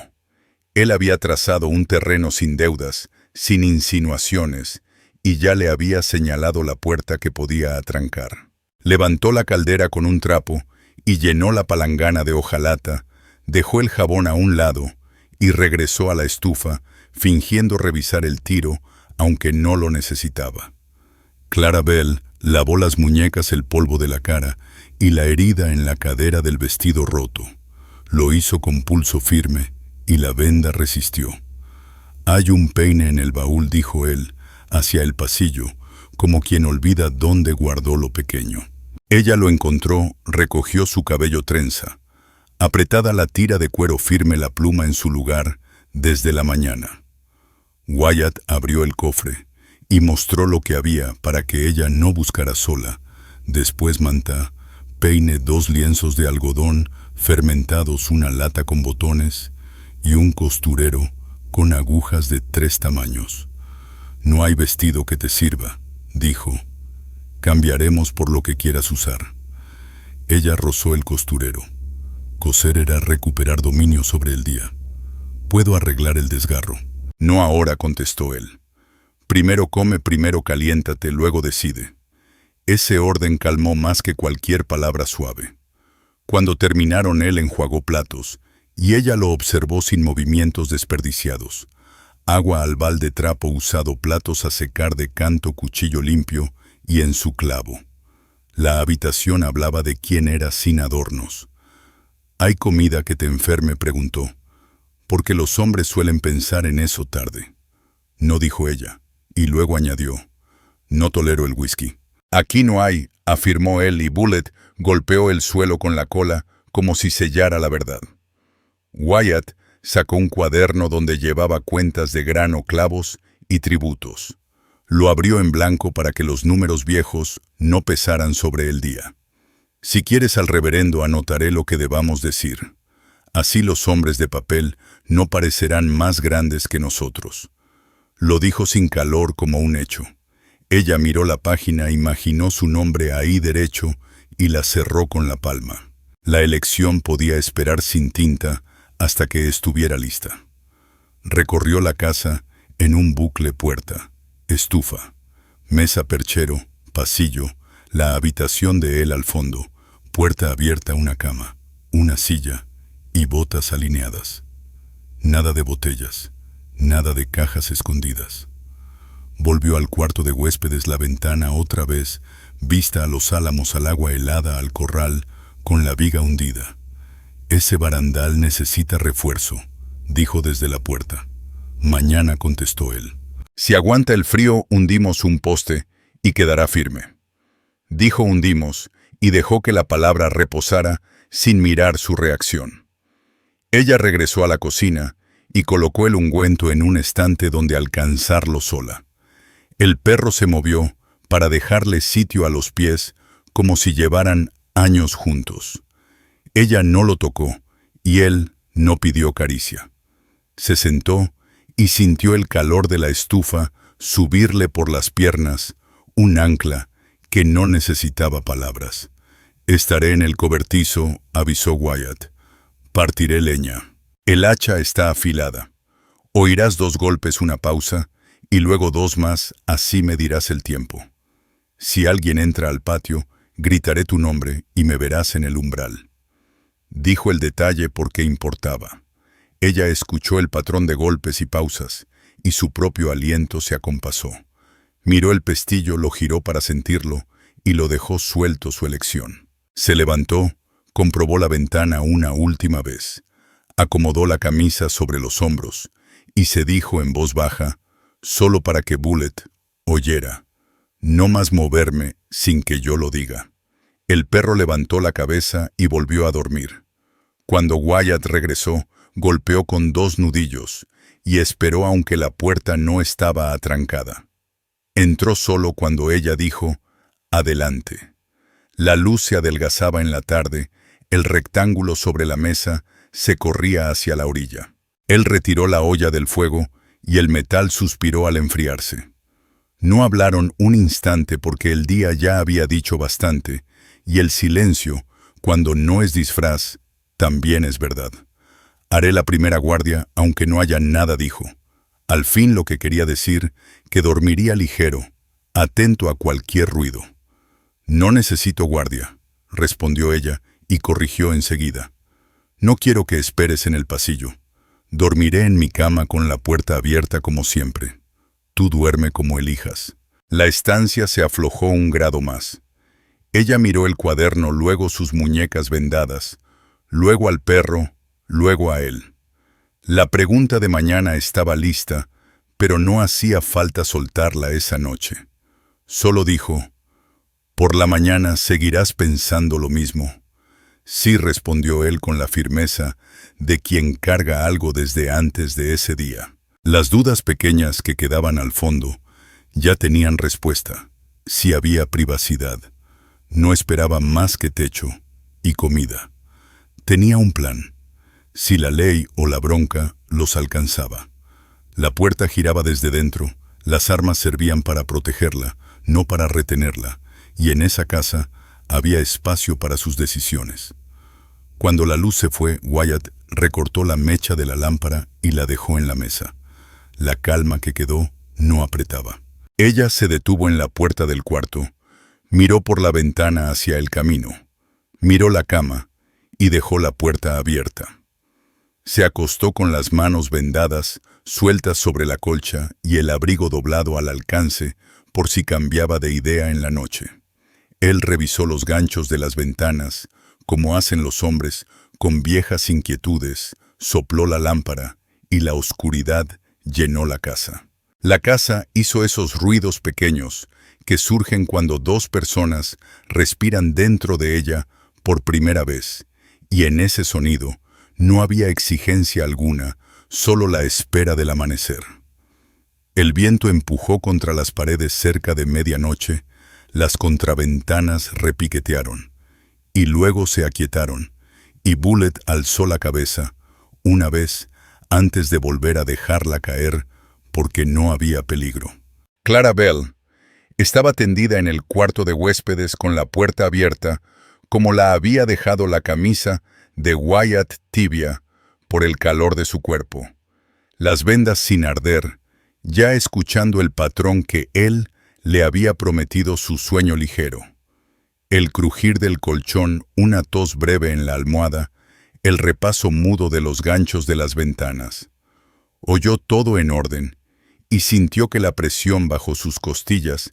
Él había trazado un terreno sin deudas, sin insinuaciones, y ya le había señalado la puerta que podía atrancar. Levantó la caldera con un trapo y llenó la palangana de hojalata, dejó el jabón a un lado y regresó a la estufa, fingiendo revisar el tiro, aunque no lo necesitaba. Clarabel lavó las muñecas, el polvo de la cara y la herida en la cadera del vestido roto. Lo hizo con pulso firme y la venda resistió. «Hay un peine en el baúl», dijo él, hacia el pasillo, como quien olvida dónde guardó lo pequeño. Ella lo encontró, recogió su cabello trenza. Apretada la tira de cuero firme, la pluma en su lugar, desde la mañana. Wyatt abrió el cofre y mostró lo que había para que ella no buscara sola. Después manta, peine, 2 lienzos de algodón fermentados, una lata con botones y un costurero con agujas de 3 tamaños. «No hay vestido que te sirva», dijo. «Cambiaremos por lo que quieras usar». Ella rozó el costurero. Coser era recuperar dominio sobre el día. «Puedo arreglar el desgarro». «No ahora», contestó él. «Primero come, primero caliéntate, luego decide». Ese orden calmó más que cualquier palabra suave. Cuando terminaron, él enjuagó platos, y ella lo observó sin movimientos desperdiciados. Agua al balde, trapo usado, platos a secar de canto, cuchillo limpio y en su clavo. La habitación hablaba de quién era sin adornos. «¿Hay comida que te enferme?», preguntó. «Porque los hombres suelen pensar en eso tarde». «No», dijo ella, y luego añadió. «No tolero el whisky». «Aquí no hay», afirmó él, y Bullet golpeó el suelo con la cola como si sellara la verdad. Wyatt sacó un cuaderno donde llevaba cuentas de grano, clavos y tributos. Lo abrió en blanco para que los números viejos no pesaran sobre el día. «Si quieres al reverendo, anotaré lo que debamos decir. Así los hombres de papel no parecerán más grandes que nosotros». Lo dijo sin calor, como un hecho. Ella miró la página, imaginó su nombre ahí derecho y la cerró con la palma. La elección podía esperar sin tinta hasta que estuviera lista. Recorrió la casa en un bucle: puerta, estufa, mesa, perchero, pasillo, la habitación de él al fondo, puerta abierta, una cama, una silla y botas alineadas. Nada de botellas, nada de cajas escondidas. Volvió al cuarto de huéspedes, la ventana otra vez, vista a los álamos, al agua helada, al corral, con la viga hundida. «Ese barandal necesita refuerzo», dijo desde la puerta. «Mañana», contestó él. «Si aguanta el frío, hundimos un poste y quedará firme». Dijo hundimos y dejó que la palabra reposara sin mirar su reacción. Ella regresó a la cocina y colocó el ungüento en un estante donde alcanzarlo sola. El perro se movió para dejarle sitio a los pies, como si llevaran años juntos. Ella no lo tocó y él no pidió caricia. Se sentó y sintió el calor de la estufa subirle por las piernas, un ancla que no necesitaba palabras. «Estaré en el cobertizo», avisó Wyatt. «Partiré leña. El hacha está afilada. Oirás 2 golpes, una pausa, y luego 2 más, así medirás el tiempo. Si alguien entra al patio, gritaré tu nombre y me verás en el umbral». Dijo el detalle porque importaba. Ella escuchó el patrón de golpes y pausas, y su propio aliento se acompasó. Miró el pestillo, lo giró para sentirlo, y lo dejó suelto su elección. Se levantó, comprobó la ventana una última vez, acomodó la camisa sobre los hombros, y se dijo en voz baja, solo para que Bullet oyera: «No más moverme sin que yo lo diga». El perro levantó la cabeza y volvió a dormir. Cuando Wyatt regresó, golpeó con 2 nudillos y esperó aunque la puerta no estaba atrancada. Entró solo cuando ella dijo: «Adelante». La luz se adelgazaba en la tarde, el rectángulo sobre la mesa se corría hacia la orilla. Él retiró la olla del fuego y el metal suspiró al enfriarse. No hablaron un instante porque el día ya había dicho bastante, y el silencio, cuando no es disfraz, también es verdad. «Haré la primera guardia, aunque no haya nada», dijo. Al fin lo que quería decir, que dormiría ligero, atento a cualquier ruido. «No necesito guardia», respondió ella, y corrigió enseguida. «No quiero que esperes en el pasillo. Dormiré en mi cama con la puerta abierta como siempre. Tú duerme como elijas». La estancia se aflojó un grado más. Ella miró el cuaderno, luego sus muñecas vendadas, luego al perro, luego a él. La pregunta de mañana estaba lista, pero no hacía falta soltarla esa noche. Solo dijo: «Por la mañana seguirás pensando lo mismo». «Sí», respondió él con la firmeza de quien carga algo desde antes de ese día. Las dudas pequeñas que quedaban al fondo ya tenían respuesta. Si había privacidad, no esperaba más que techo y comida. Tenía un plan. Si la ley o la bronca los alcanzaba. La puerta giraba desde dentro, las armas servían para protegerla, no para retenerla, y en esa casa había espacio para sus decisiones. Cuando la luz se fue, Wyatt recortó la mecha de la lámpara y la dejó en la mesa. La calma que quedó no apretaba. Ella se detuvo en la puerta del cuarto, miró por la ventana hacia el camino, miró la cama y dejó la puerta abierta. Se acostó con las manos vendadas, sueltas sobre la colcha y el abrigo doblado al alcance por si cambiaba de idea en la noche. Él revisó los ganchos de las ventanas, como hacen los hombres, con viejas inquietudes, sopló la lámpara y la oscuridad llenó la casa. La casa hizo esos ruidos pequeños que surgen cuando 2 personas respiran dentro de ella por primera vez, y en ese sonido no había exigencia alguna, solo la espera del amanecer. El viento empujó contra las paredes cerca de medianoche, las contraventanas repiquetearon, y luego se aquietaron, y Bullet alzó la cabeza, una vez, antes de volver a dejarla caer, porque no había peligro. Clara Bell estaba tendida en el cuarto de huéspedes con la puerta abierta, como la había dejado la camisa de Wyatt, tibia por el calor de su cuerpo. Las vendas sin arder, ya escuchando el patrón que él le había prometido su sueño ligero. El crujir del colchón, una tos breve en la almohada, el repaso mudo de los ganchos de las ventanas. Oyó todo en orden y sintió que la presión bajo sus costillas,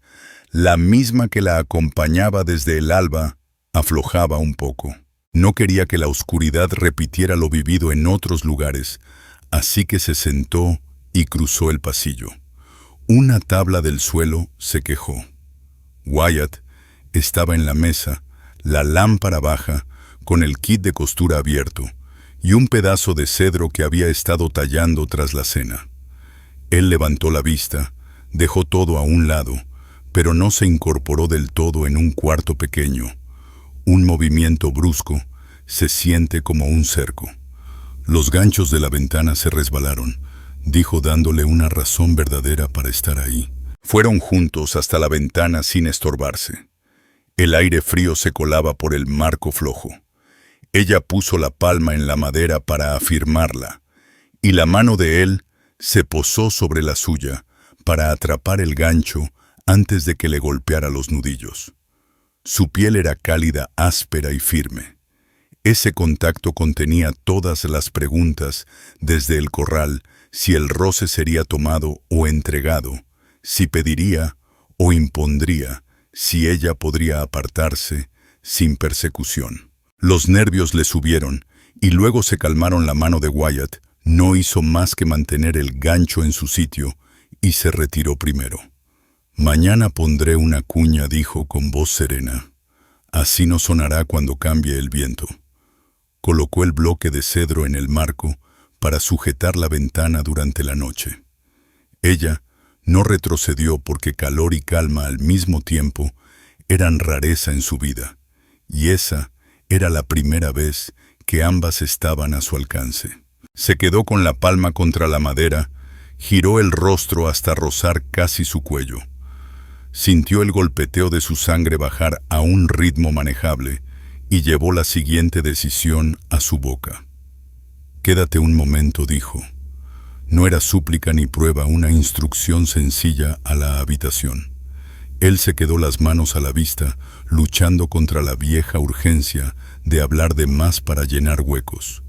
la misma que la acompañaba desde el alba, aflojaba un poco. No quería que la oscuridad repitiera lo vivido en otros lugares, así que se sentó y cruzó el pasillo. Una tabla del suelo se quejó. Wyatt estaba en la mesa, la lámpara baja, con el kit de costura abierto, y un pedazo de cedro que había estado tallando tras la cena. Él levantó la vista, dejó todo a un lado, pero no se incorporó del todo en un cuarto pequeño. Un movimiento brusco se siente como un cerco. Los ganchos de la ventana se resbalaron, dijo dándole una razón verdadera para estar ahí. Fueron juntos hasta la ventana sin estorbarse. El aire frío se colaba por el marco flojo. Ella puso la palma en la madera para afirmarla, y la mano de él se posó sobre la suya para atrapar el gancho antes de que le golpeara los nudillos. Su piel era cálida, áspera y firme. Ese contacto contenía todas las preguntas, desde el corral, si el roce sería tomado o entregado, si pediría o impondría, si ella podría apartarse sin persecución. Los nervios le subieron y luego se calmaron. La mano de Wyatt no hizo más que mantener el gancho en su sitio y se retiró primero. «Mañana pondré una cuña», dijo con voz serena. «Así no sonará cuando cambie el viento». Colocó el bloque de cedro en el marco para sujetar la ventana durante la noche. Ella no retrocedió porque calor y calma al mismo tiempo eran rareza en su vida, y esa era la primera vez que ambas estaban a su alcance. Se quedó con la palma contra la madera, giró el rostro hasta rozar casi su cuello. Sintió el golpeteo de su sangre bajar a un ritmo manejable y llevó la siguiente decisión a su boca. «Quédate un momento», dijo. No era súplica ni prueba, una instrucción sencilla a la habitación. Él se quedó las manos a la vista, luchando contra la vieja urgencia de hablar de más para llenar huecos.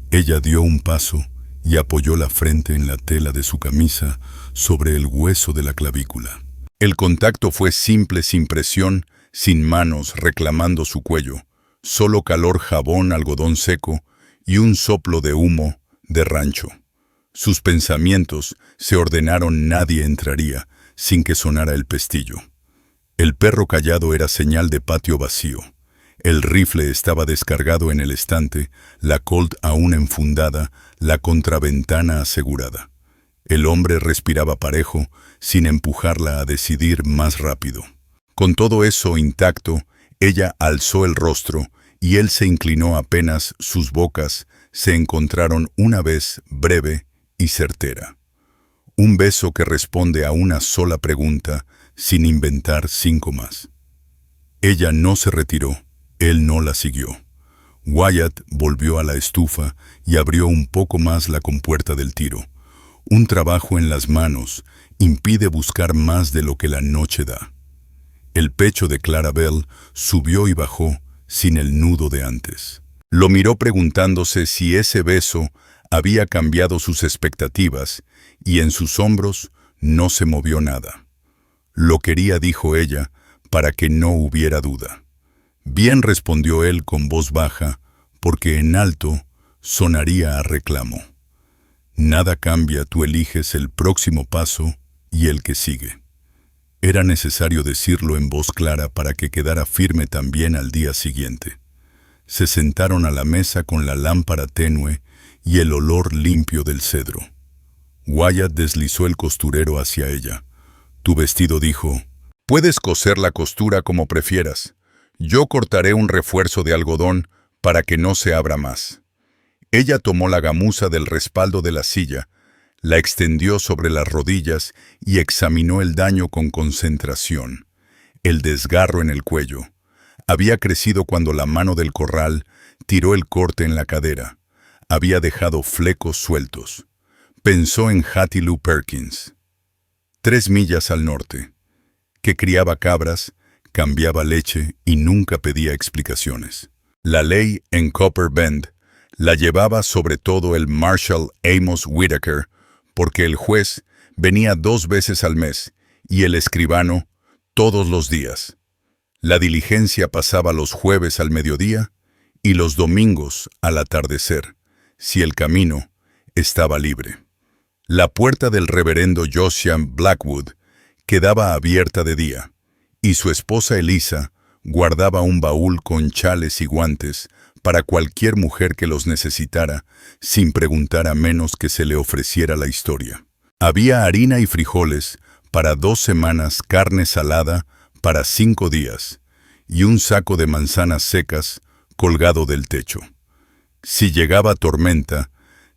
Ella dio un paso y apoyó la frente en la tela de su camisa sobre el hueso de la clavícula. El contacto fue simple, sin presión, sin manos reclamando su cuello, solo calor, jabón, algodón seco y un soplo de humo de rancho. Sus pensamientos se ordenaron: nadie entraría sin que sonara el pestillo. El perro callado era señal de patio vacío. El rifle estaba descargado en el estante, la Colt aún enfundada, la contraventana asegurada. El hombre respiraba parejo, sin empujarla a decidir más rápido. Con todo eso intacto, ella alzó el rostro y él se inclinó. Apenas sus bocas se encontraron una vez, breve y certera. Un beso que responde a una sola pregunta, sin inventar 5 más. Ella no se retiró, él no la siguió. Wyatt volvió a la estufa y abrió un poco más la compuerta del tiro. Un trabajo en las manos impide buscar más de lo que la noche da. El pecho de Clarabelle subió y bajó sin el nudo de antes. Lo miró preguntándose si ese beso había cambiado sus expectativas, y en sus hombros no se movió nada. «Lo quería», dijo ella, para que no hubiera duda. «Bien», respondió él con voz baja, porque en alto sonaría a reclamo. «Nada cambia, tú eliges el próximo paso y el que sigue». Era necesario decirlo en voz clara para que quedara firme también al día siguiente. Se sentaron a la mesa con la lámpara tenue y el olor limpio del cedro. Wyatt deslizó el costurero hacia ella. «Tu vestido», dijo. «Puedes coser la costura como prefieras. Yo cortaré un refuerzo de algodón para que no se abra más». Ella tomó la gamuza del respaldo de la silla, la extendió sobre las rodillas y examinó el daño con concentración. El desgarro en el cuello había crecido cuando la mano del corral tiró el corte en la cadera. Había dejado flecos sueltos. Pensó en Hattie Lou Perkins, 3 millas al norte, que criaba cabras, cambiaba leche y nunca pedía explicaciones. La ley en Copper Bend la llevaba sobre todo el Marshal Amos Whitaker, porque el juez venía 2 veces al mes y el escribano todos los días. La diligencia pasaba los jueves al mediodía y los domingos al atardecer, si el camino estaba libre. La puerta del reverendo Josiah Blackwood quedaba abierta de día, y su esposa Elisa guardaba un baúl con chales y guantes para cualquier mujer que los necesitara, sin preguntar a menos que se le ofreciera la historia. Había harina y frijoles para 2 semanas, carne salada para 5 días, y un saco de manzanas secas colgado del techo. Si llegaba tormenta,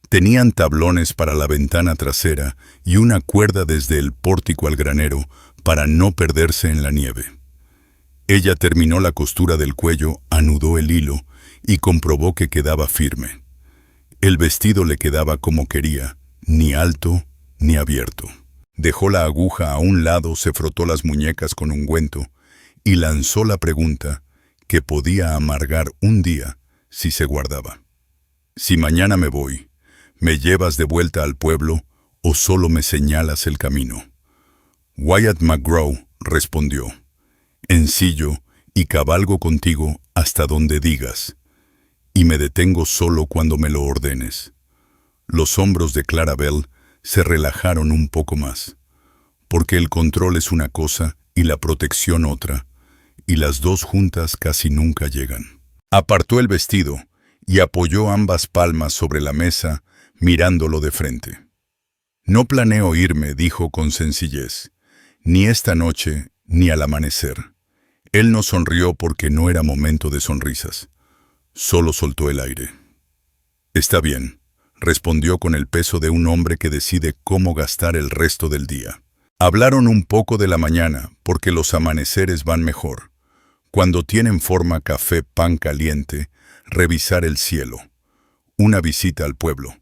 tenían tablones para la ventana trasera y una cuerda desde el pórtico al granero para no perderse en la nieve. Ella terminó la costura del cuello, anudó el hilo y comprobó que quedaba firme. El vestido le quedaba como quería, ni alto ni abierto. Dejó la aguja a un lado, se frotó las muñecas con ungüento y lanzó la pregunta que podía amargar un día si se guardaba. Si mañana me voy, ¿me llevas de vuelta al pueblo o solo me señalas el camino? Wyatt McGraw respondió, ensillo y cabalgo contigo hasta donde digas, y me detengo solo cuando me lo ordenes. Los hombros de Clarabel se relajaron un poco más, porque el control es una cosa y la protección otra, y las dos juntas casi nunca llegan. Apartó el vestido y apoyó ambas palmas sobre la mesa, mirándolo de frente. No planeo irme, dijo con sencillez, ni esta noche ni al amanecer. Él no sonrió porque no era momento de sonrisas. Solo soltó el aire. Está bien, respondió con el peso de un hombre que decide cómo gastar el resto del día. Hablaron un poco de la mañana, porque los amaneceres van mejor. Cuando tienen forma café, pan caliente, revisar el cielo. Una visita al pueblo.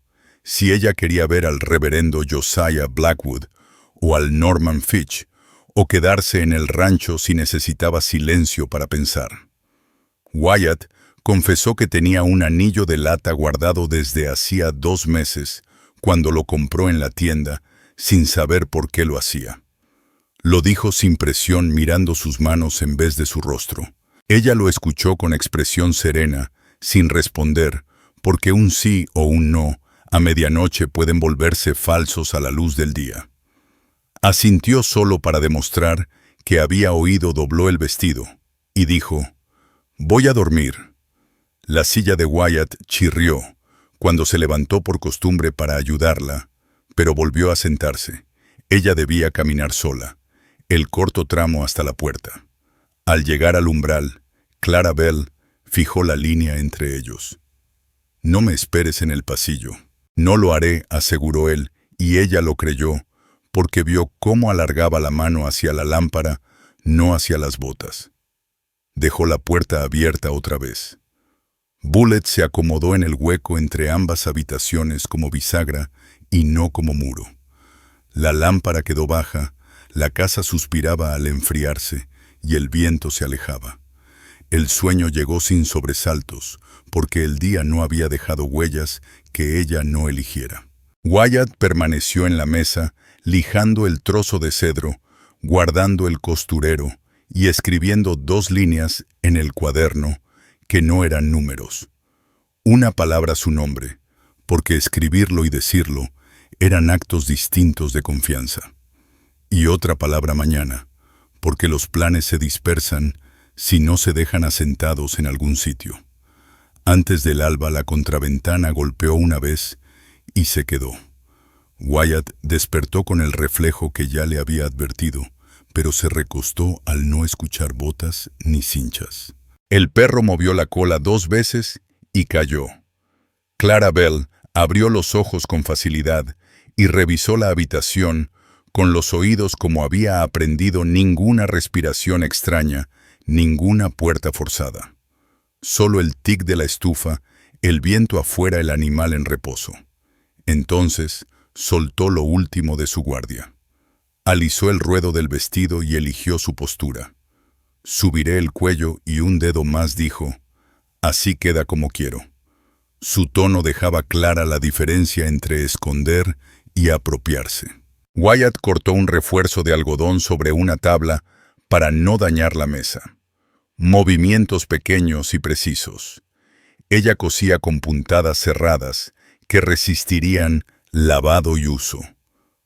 Si ella quería ver al reverendo Josiah Blackwood o al Norman Fitch, o quedarse en el rancho si necesitaba silencio para pensar. Wyatt confesó que tenía un anillo de lata guardado desde hacía 2 meses, cuando lo compró en la tienda, sin saber por qué lo hacía. Lo dijo sin presión, mirando sus manos en vez de su rostro. Ella lo escuchó con expresión serena, sin responder, porque un sí o un no a medianoche pueden volverse falsos a la luz del día. Asintió solo para demostrar que había oído. Dobló el vestido y dijo, «Voy a dormir». La silla de Wyatt chirrió cuando se levantó por costumbre para ayudarla, pero volvió a sentarse. Ella debía caminar sola, el corto tramo hasta la puerta. Al llegar al umbral, Clarabel fijó la línea entre ellos. «No me esperes en el pasillo». «No lo haré», aseguró él, y ella lo creyó, porque vio cómo alargaba la mano hacia la lámpara, no hacia las botas. Dejó la puerta abierta otra vez. Bullet se acomodó en el hueco entre ambas habitaciones como bisagra y no como muro. La lámpara quedó baja, la casa suspiraba al enfriarse y el viento se alejaba. El sueño llegó sin sobresaltos, porque el día no había dejado huellas que ella no eligiera. Wyatt permaneció en la mesa, lijando el trozo de cedro, guardando el costurero y escribiendo 2 líneas en el cuaderno que no eran números. Una palabra su nombre, porque escribirlo y decirlo eran actos distintos de confianza. Y otra palabra mañana, porque los planes se dispersan si no se dejan asentados en algún sitio. Antes del alba la contraventana golpeó una vez y se quedó. Wyatt despertó con el reflejo que ya le había advertido, pero se recostó al no escuchar botas ni cinchas. El perro movió la cola 2 veces y cayó. Clarabel abrió los ojos con facilidad y revisó la habitación con los oídos como había aprendido. Ninguna respiración extraña, ninguna puerta forzada. Solo el tic de la estufa, el viento afuera, el animal en reposo. Entonces soltó lo último de su guardia. Alisó el ruedo del vestido y eligió su postura. «Subiré el cuello», y un dedo más dijo, «Así queda como quiero». Su tono dejaba clara la diferencia entre esconder y apropiarse. Wyatt cortó un refuerzo de algodón sobre una tabla para no dañar la mesa. Movimientos pequeños y precisos. Ella cosía con puntadas cerradas que resistirían lavado y uso.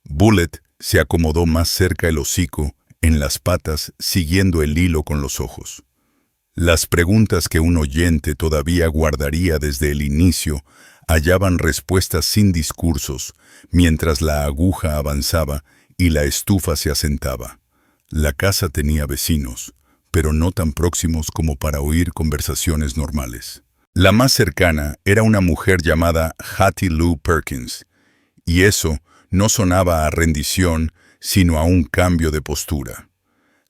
Bullet se acomodó más cerca el hocico, en las patas, siguiendo el hilo con los ojos. Las preguntas que un oyente todavía guardaría desde el inicio hallaban respuestas sin discursos, mientras la aguja avanzaba y la estufa se asentaba. La casa tenía vecinos, pero no tan próximos como para oír conversaciones normales. La más cercana era una mujer llamada Hattie Lou Perkins, y eso no sonaba a rendición, sino a un cambio de postura.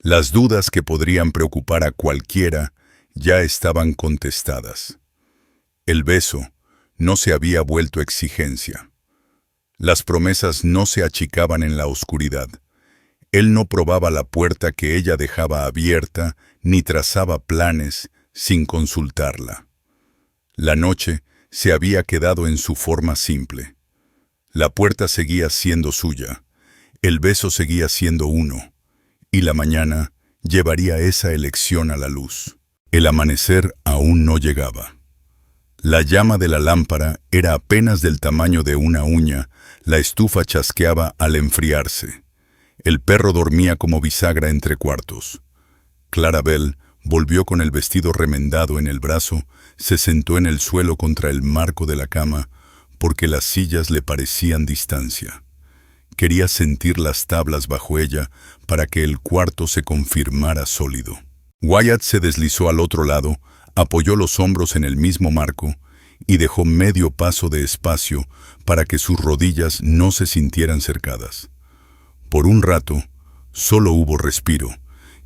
Las dudas que podrían preocupar a cualquiera ya estaban contestadas. El beso no se había vuelto exigencia. Las promesas no se achicaban en la oscuridad. Él no probaba la puerta que ella dejaba abierta, ni trazaba planes sin consultarla. La noche se había quedado en su forma simple. La puerta seguía siendo suya, el beso seguía siendo uno, y la mañana llevaría esa elección a la luz. El amanecer aún no llegaba. La llama de la lámpara era apenas del tamaño de una uña, la estufa chasqueaba al enfriarse. El perro dormía como bisagra entre cuartos. Clarabel volvió con el vestido remendado en el brazo, se sentó en el suelo contra el marco de la cama, porque las sillas le parecían distancia. Quería sentir las tablas bajo ella para que el cuarto se confirmara sólido. Wyatt se deslizó al otro lado, apoyó los hombros en el mismo marco y dejó medio paso de espacio para que sus rodillas no se sintieran cercadas. Por un rato, solo hubo respiro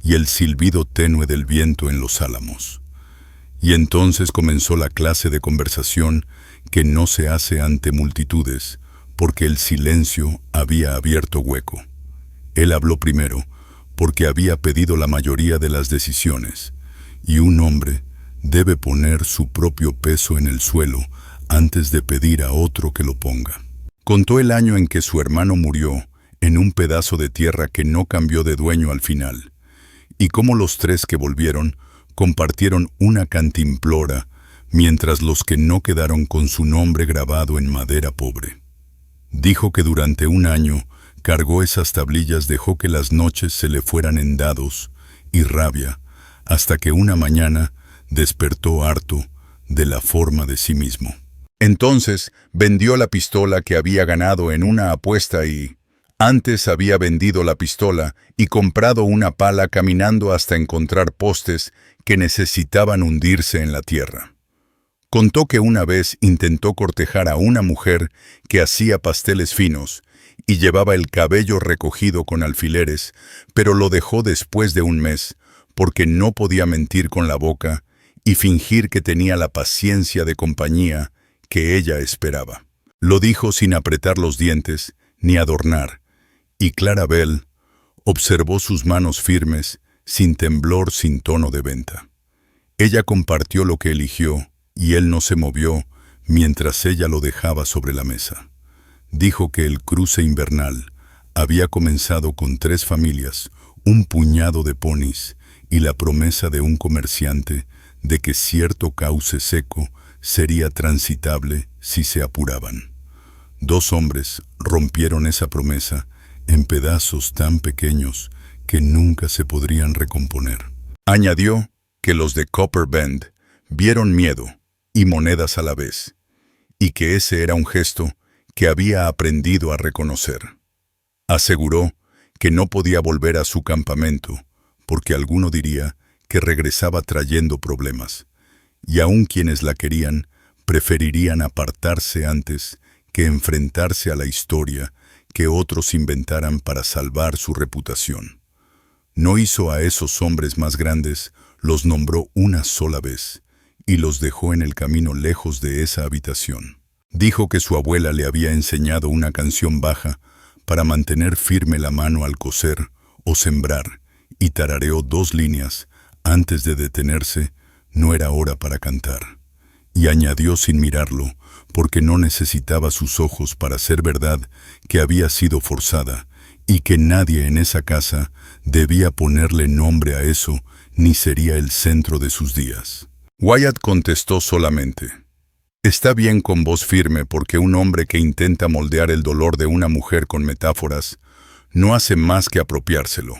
y el silbido tenue del viento en los álamos. Y entonces comenzó la clase de conversación que no se hace ante multitudes, porque el silencio había abierto hueco. Él habló primero, porque había pedido la mayoría de las decisiones, y un hombre debe poner su propio peso en el suelo antes de pedir a otro que lo ponga. Contó el año en que su hermano murió en un pedazo de tierra que no cambió de dueño al final, y cómo los tres que volvieron compartieron una cantimplora, mientras los que no quedaron con su nombre grabado en madera pobre. Dijo que durante un año cargó esas tablillas, dejó que las noches se le fueran en dados y rabia, hasta que una mañana despertó harto de la forma de sí mismo. Entonces vendió la pistola que había ganado en una apuesta y antes había vendido la pistola y comprado una pala caminando hasta encontrar postes que necesitaban hundirse en la tierra. Contó que una vez intentó cortejar a una mujer que hacía pasteles finos y llevaba el cabello recogido con alfileres, pero lo dejó después de un mes porque no podía mentir con la boca y fingir que tenía la paciencia de compañía que ella esperaba. Lo dijo sin apretar los dientes ni adornar, y Clarabel observó sus manos firmes, sin temblor, sin tono de venta. Ella compartió lo que eligió, y él no se movió mientras ella lo dejaba sobre la mesa. Dijo que el cruce invernal había comenzado con 3 familias, un puñado de ponis y la promesa de un comerciante de que cierto cauce seco sería transitable si se apuraban. 2 hombres rompieron esa promesa en pedazos tan pequeños que nunca se podrían recomponer. Añadió que los de Copper Bend vieron miedo y monedas a la vez, y que ese era un gesto que había aprendido a reconocer. Aseguró que no podía volver a su campamento, porque alguno diría que regresaba trayendo problemas, y aun quienes la querían preferirían apartarse antes que enfrentarse a la historia que otros inventaran para salvar su reputación. No hizo a esos hombres más grandes, los nombró una sola vez, y los dejó en el camino lejos de esa habitación. Dijo que su abuela le había enseñado una canción baja para mantener firme la mano al coser o sembrar, y tarareó 2 líneas antes de detenerse: no era hora para cantar. Y añadió sin mirarlo, porque no necesitaba sus ojos para ser verdad, que había sido forzada, y que nadie en esa casa debía ponerle nombre a eso, ni sería el centro de sus días. Wyatt contestó solamente: está bien, con voz firme, porque un hombre que intenta moldear el dolor de una mujer con metáforas no hace más que apropiárselo.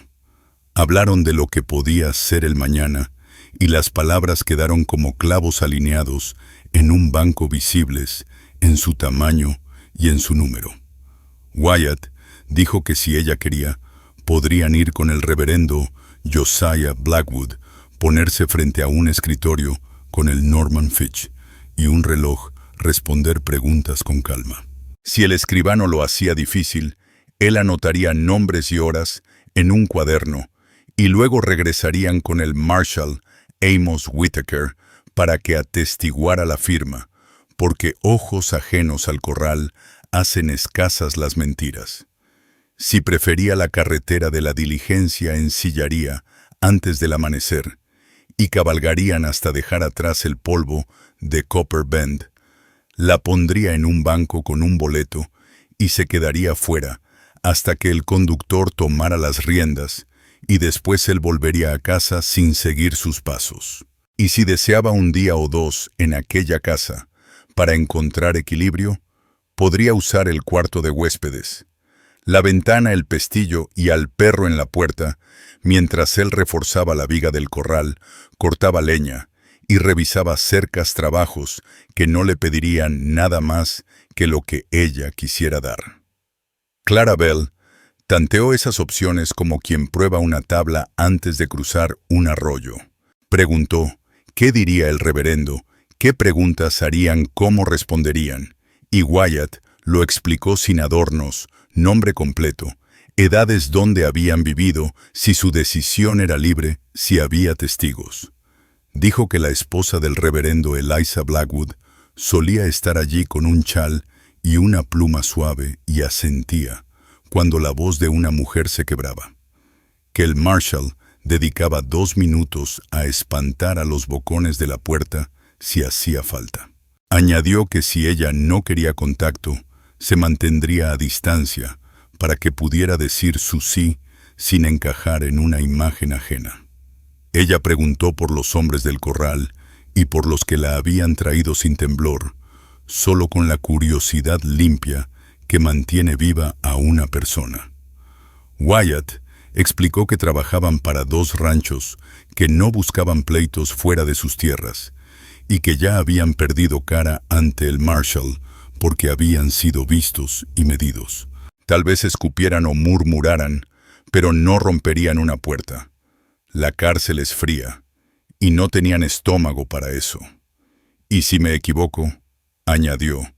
Hablaron de lo que podía ser el mañana, y las palabras quedaron como clavos alineados en un banco, visibles en su tamaño y en su número. Wyatt dijo que si ella quería, podrían ir con el reverendo Josiah Blackwood, ponerse frente a un escritorio con el Norman Fitch y un reloj, responder preguntas con calma. Si el escribano lo hacía difícil, él anotaría nombres y horas en un cuaderno y luego regresarían con el Marshal Amos Whitaker para que atestiguara la firma, porque ojos ajenos al corral hacen escasas las mentiras. Si prefería la carretera de la diligencia, ensillaría antes del amanecer, y cabalgarían hasta dejar atrás el polvo de Copper Bend. La pondría en un banco con un boleto y se quedaría fuera hasta que el conductor tomara las riendas, y después él volvería a casa sin seguir sus pasos. Y si deseaba un día o dos en aquella casa para encontrar equilibrio, podría usar el cuarto de huéspedes, la ventana, el pestillo y al perro en la puerta, mientras él reforzaba la viga del corral, cortaba leña y revisaba cercas, trabajos que no le pedirían nada más que lo que ella quisiera dar. Clarabelle tanteó esas opciones como quien prueba una tabla antes de cruzar un arroyo. Preguntó qué diría el reverendo, qué preguntas harían, cómo responderían, y Wyatt lo explicó sin adornos, nombre completo, edades donde habían vivido, si su decisión era libre, si había testigos. Dijo que la esposa del reverendo Eliza Blackwood solía estar allí con un chal y una pluma suave y asentía cuando la voz de una mujer se quebraba. Que el Marshal dedicaba 2 minutos a espantar a los bocones de la puerta si hacía falta. Añadió que si ella no quería contacto, se mantendría a distancia para que pudiera decir su sí sin encajar en una imagen ajena. Ella preguntó por los hombres del corral y por los que la habían traído sin temblor, solo con la curiosidad limpia que mantiene viva a una persona. Wyatt explicó que trabajaban para 2 ranchos, que no buscaban pleitos fuera de sus tierras, y que ya habían perdido cara ante el Marshal porque habían sido vistos y medidos. Tal vez escupieran o murmuraran, pero no romperían una puerta. La cárcel es fría, y no tenían estómago para eso. Y si me equivoco, añadió,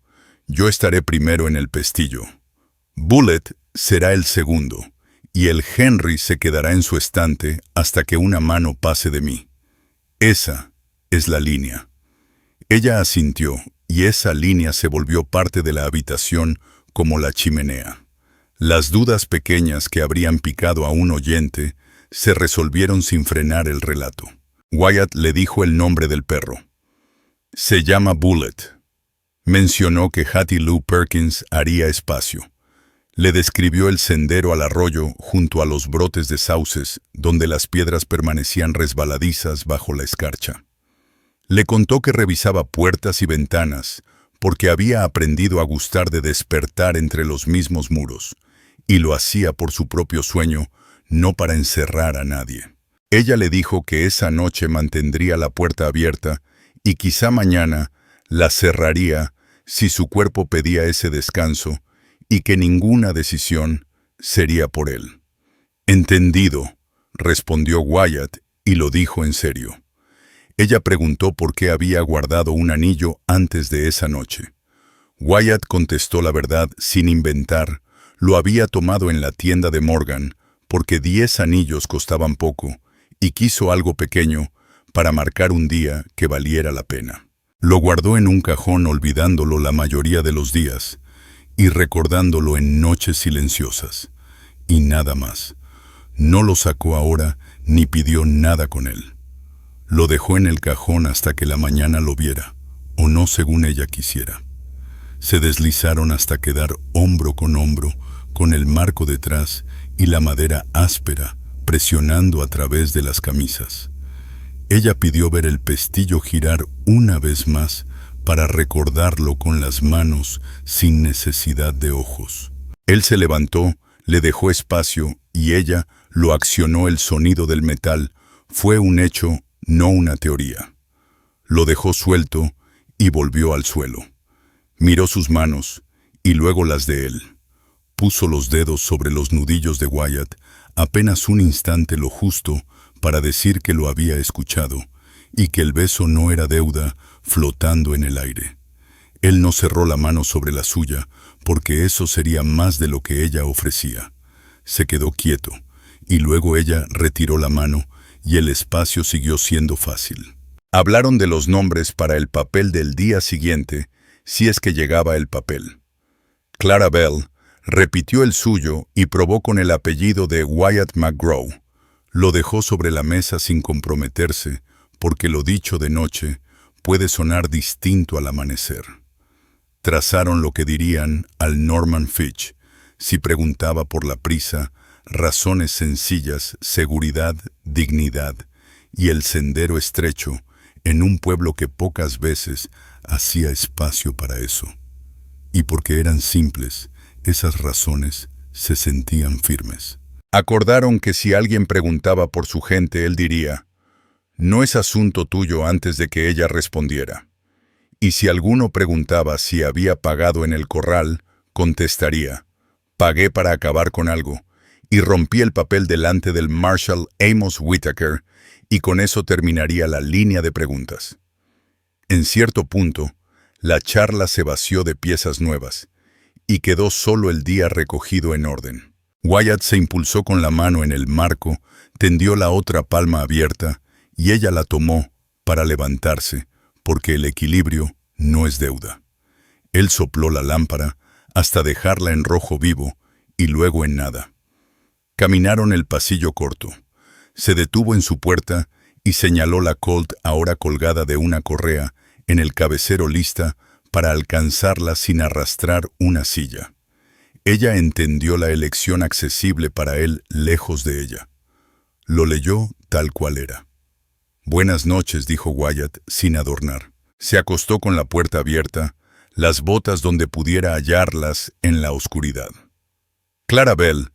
yo estaré primero en el pestillo. Bullet será el segundo, y el Henry se quedará en su estante hasta que una mano pase de mí. Esa es la línea. Ella asintió, y esa línea se volvió parte de la habitación como la chimenea. Las dudas pequeñas que habrían picado a un oyente se resolvieron sin frenar el relato. Wyatt le dijo el nombre del perro. Se llama Bullet. Mencionó que Hattie Lou Perkins haría espacio. Le describió el sendero al arroyo junto a los brotes de sauces, donde las piedras permanecían resbaladizas bajo la escarcha. Le contó que revisaba puertas y ventanas, porque había aprendido a gustar de despertar entre los mismos muros, y lo hacía por su propio sueño, no para encerrar a nadie. Ella le dijo que esa noche mantendría la puerta abierta y quizá mañana la cerraría si su cuerpo pedía ese descanso, y que ninguna decisión sería por él. «Entendido», respondió Wyatt, y lo dijo en serio. Ella preguntó por qué había guardado un anillo antes de esa noche. Wyatt contestó la verdad sin inventar. Lo había tomado en la tienda de Morgan, porque 10 anillos costaban poco, y quiso algo pequeño para marcar un día que valiera la pena. Lo guardó en un cajón olvidándolo la mayoría de los días, y recordándolo en noches silenciosas, y nada más. No lo sacó ahora ni pidió nada con él. Lo dejó en el cajón hasta que la mañana lo viera, o no según ella quisiera. Se deslizaron hasta quedar hombro con el marco detrás y la madera áspera presionando a través de las camisas. Ella pidió ver el pestillo girar una vez más para recordarlo con las manos sin necesidad de ojos. Él se levantó, le dejó espacio y ella lo accionó. El sonido del metal fue un hecho, no una teoría. Lo dejó suelto y volvió al suelo. Miró sus manos y luego las de él. Puso los dedos sobre los nudillos de Wyatt, apenas un instante lo justo para decir que lo había escuchado y que el beso no era deuda flotando en el aire. Él no cerró la mano sobre la suya porque eso sería más de lo que ella ofrecía. Se quedó quieto y luego ella retiró la mano y el espacio siguió siendo fácil. Hablaron de los nombres para el papel del día siguiente, si es que llegaba el papel. Clarabelle repitió el suyo y probó con el apellido de Wyatt McGraw. Lo dejó sobre la mesa sin comprometerse, porque lo dicho de noche puede sonar distinto al amanecer. Trazaron lo que dirían al Norman Fitch, si preguntaba por la prisa, razones sencillas, seguridad, dignidad, y el sendero estrecho, en un pueblo que pocas veces hacía espacio para eso. Y porque eran simples, esas razones se sentían firmes. Acordaron que si alguien preguntaba por su gente, él diría, «No es asunto tuyo», antes de que ella respondiera. Y si alguno preguntaba si había pagado en el corral, contestaría, «Pagué para acabar con algo», y rompí el papel delante del Marshal Amos Whitaker, y con eso terminaría la línea de preguntas. En cierto punto, la charla se vació de piezas nuevas, y quedó solo el día recogido en orden. Wyatt se impulsó con la mano en el marco, tendió la otra palma abierta, y ella la tomó para levantarse, porque el equilibrio no es deuda. Él sopló la lámpara hasta dejarla en rojo vivo, y luego en nada. Caminaron el pasillo corto. Se detuvo en su puerta y señaló la Colt ahora colgada de una correa en el cabecero lista para alcanzarla sin arrastrar una silla. Ella entendió la elección accesible para él lejos de ella. Lo leyó tal cual era. «Buenas noches», dijo Wyatt sin adornar. Se acostó con la puerta abierta, las botas donde pudiera hallarlas en la oscuridad. Clarabelle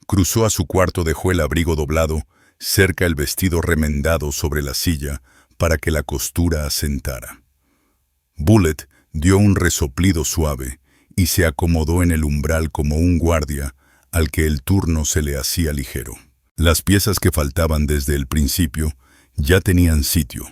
cruzó a su cuarto, dejó el abrigo doblado, cerca el vestido remendado sobre la silla para que la costura asentara. Bullet dio un resoplido suave y se acomodó en el umbral como un guardia al que el turno se le hacía ligero. Las piezas que faltaban desde el principio ya tenían sitio,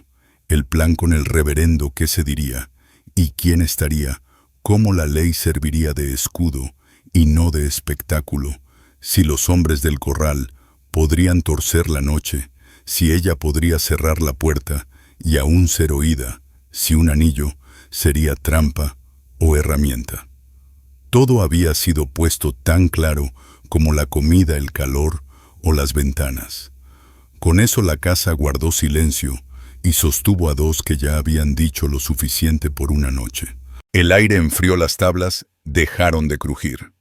el plan con el reverendo qué se diría, y quién estaría, cómo la ley serviría de escudo y no de espectáculo, si los hombres del corral podrían torcer la noche, si ella podría cerrar la puerta y aún ser oída, si un anillo sería trampa o herramienta. Todo había sido puesto tan claro como la comida, el calor o las ventanas. Con eso la casa guardó silencio y sostuvo a dos que ya habían dicho lo suficiente por una noche. El aire enfrió las tablas, dejaron de crujir.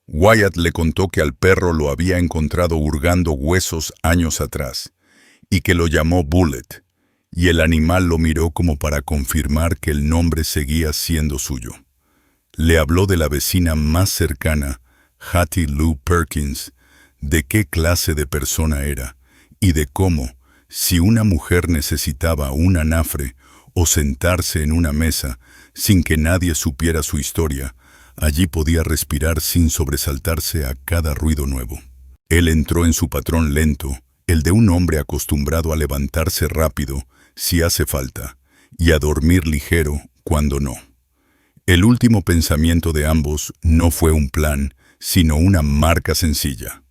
Wyatt le contó que al perro lo había encontrado hurgando huesos años atrás, y que lo llamó Bullet, y el animal lo miró como para confirmar que el nombre seguía siendo suyo. Le habló de la vecina más cercana, Hattie Lou Perkins, de qué clase de persona era, y de cómo, si una mujer necesitaba un anafre o sentarse en una mesa sin que nadie supiera su historia, allí podía respirar sin sobresaltarse a cada ruido nuevo. Él entró en su patrón lento, el de un hombre acostumbrado a levantarse rápido si hace falta y a dormir ligero cuando no. El último pensamiento de ambos no fue un plan, sino una marca sencilla.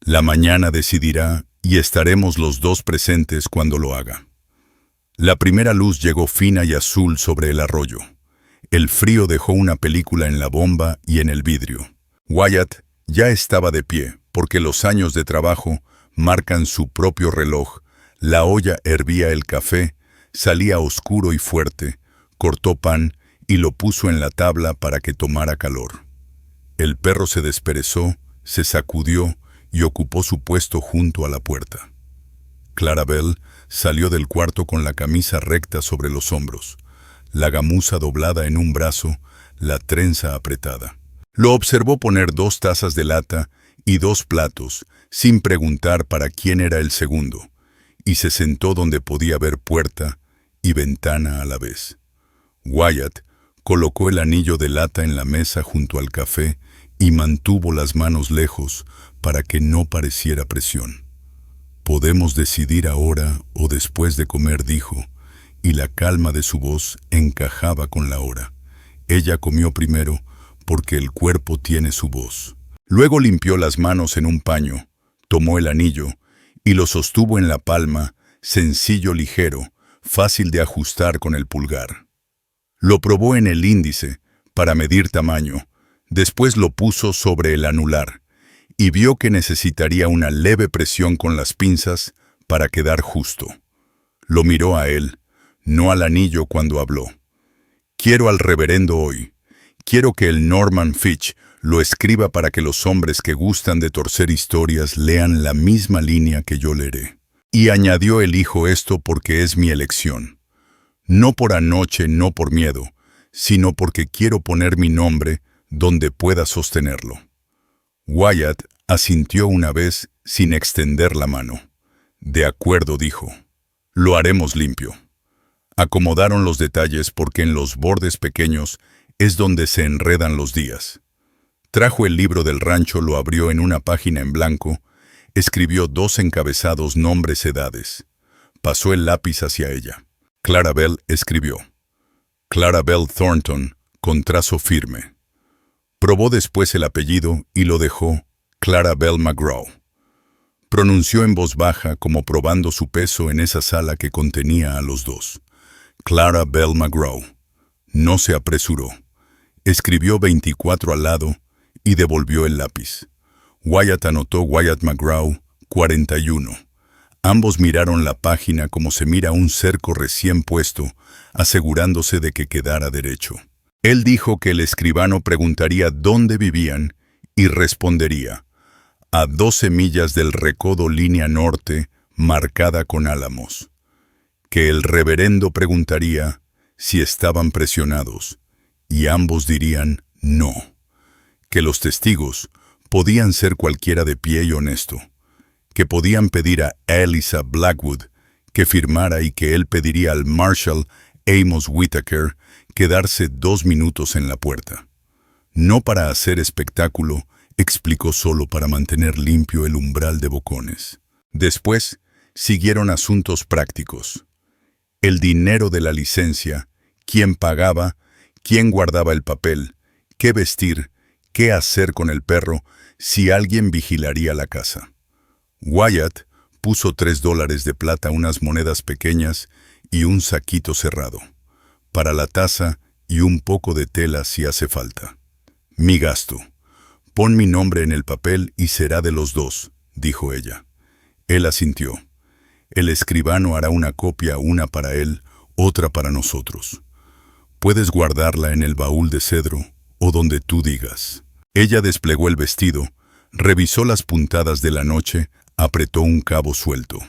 La mañana decidirá y estaremos los dos presentes cuando lo haga. La primera luz llegó fina y azul sobre el arroyo. El frío dejó una película en la bomba y en el vidrio. Wyatt ya estaba de pie, porque los años de trabajo marcan su propio reloj. La olla hervía el café, salía oscuro y fuerte, cortó pan y lo puso en la tabla para que tomara calor. El perro se desperezó, se sacudió y ocupó su puesto junto a la puerta. Clarabelle salió del cuarto con la camisa recta sobre los hombros, la gamuza doblada en un brazo, la trenza apretada. Lo observó poner 2 tazas de lata y 2 platos, sin preguntar para quién era el segundo, y se sentó donde podía ver puerta y ventana a la vez. Wyatt colocó el anillo de lata en la mesa junto al café y mantuvo las manos lejos para que no pareciera presión. «Podemos decidir ahora o después de comer», dijo, y la calma de su voz encajaba con la hora. Ella comió primero porque el cuerpo tiene su voz. Luego limpió las manos en un paño, tomó el anillo y lo sostuvo en la palma, sencillo, ligero, fácil de ajustar con el pulgar. Lo probó en el índice para medir tamaño, después lo puso sobre el anular y vio que necesitaría una leve presión con las pinzas para quedar justo. Lo miró a él, no al anillo cuando habló. Quiero al reverendo hoy. Quiero que el Norman Fitch lo escriba para que los hombres que gustan de torcer historias lean la misma línea que yo leeré. Y añadió: elijo esto porque es mi elección. No por anoche, no por miedo, sino porque quiero poner mi nombre donde pueda sostenerlo. Wyatt asintió una vez sin extender la mano. De acuerdo, dijo. Lo haremos limpio. Acomodaron los detalles porque en los bordes pequeños es donde se enredan los días. Trajo el libro del rancho, lo abrió en una página en blanco, escribió 2 encabezados, nombres, edades. Pasó el lápiz hacia ella. Clarabelle escribió. Clarabelle Thornton, con trazo firme. Probó después el apellido y lo dejó Clarabelle McGraw. Pronunció en voz baja como probando su peso en esa sala que contenía a los dos. Clarabelle McGraw. No se apresuró. Escribió 24 al lado y devolvió el lápiz. Wyatt anotó Wyatt McGraw, 41. Ambos miraron la página como se mira un cerco recién puesto, asegurándose de que quedara derecho. Él dijo que el escribano preguntaría dónde vivían y respondería: a 12 millas del recodo, línea norte, marcada con álamos. Que el reverendo preguntaría si estaban presionados, y ambos dirían no. Que los testigos podían ser cualquiera de pie y honesto. Que podían pedir a Eliza Blackwood que firmara y que él pediría al Marshal Amos Whitaker quedarse 2 minutos en la puerta. No para hacer espectáculo, explicó, solo para mantener limpio el umbral de bocones. Después siguieron asuntos prácticos. El dinero de la licencia, quién pagaba, quién guardaba el papel, qué vestir, qué hacer con el perro, si alguien vigilaría la casa. Wyatt puso $3 de plata, unas monedas pequeñas y un saquito cerrado. Para la taza y un poco de tela si hace falta. Mi gasto. Pon mi nombre en el papel y será de los dos, dijo ella. Él asintió. El escribano hará una copia, una para él, otra para nosotros. Puedes guardarla en el baúl de cedro o donde tú digas. Ella desplegó el vestido, revisó las puntadas de la noche, apretó un cabo suelto.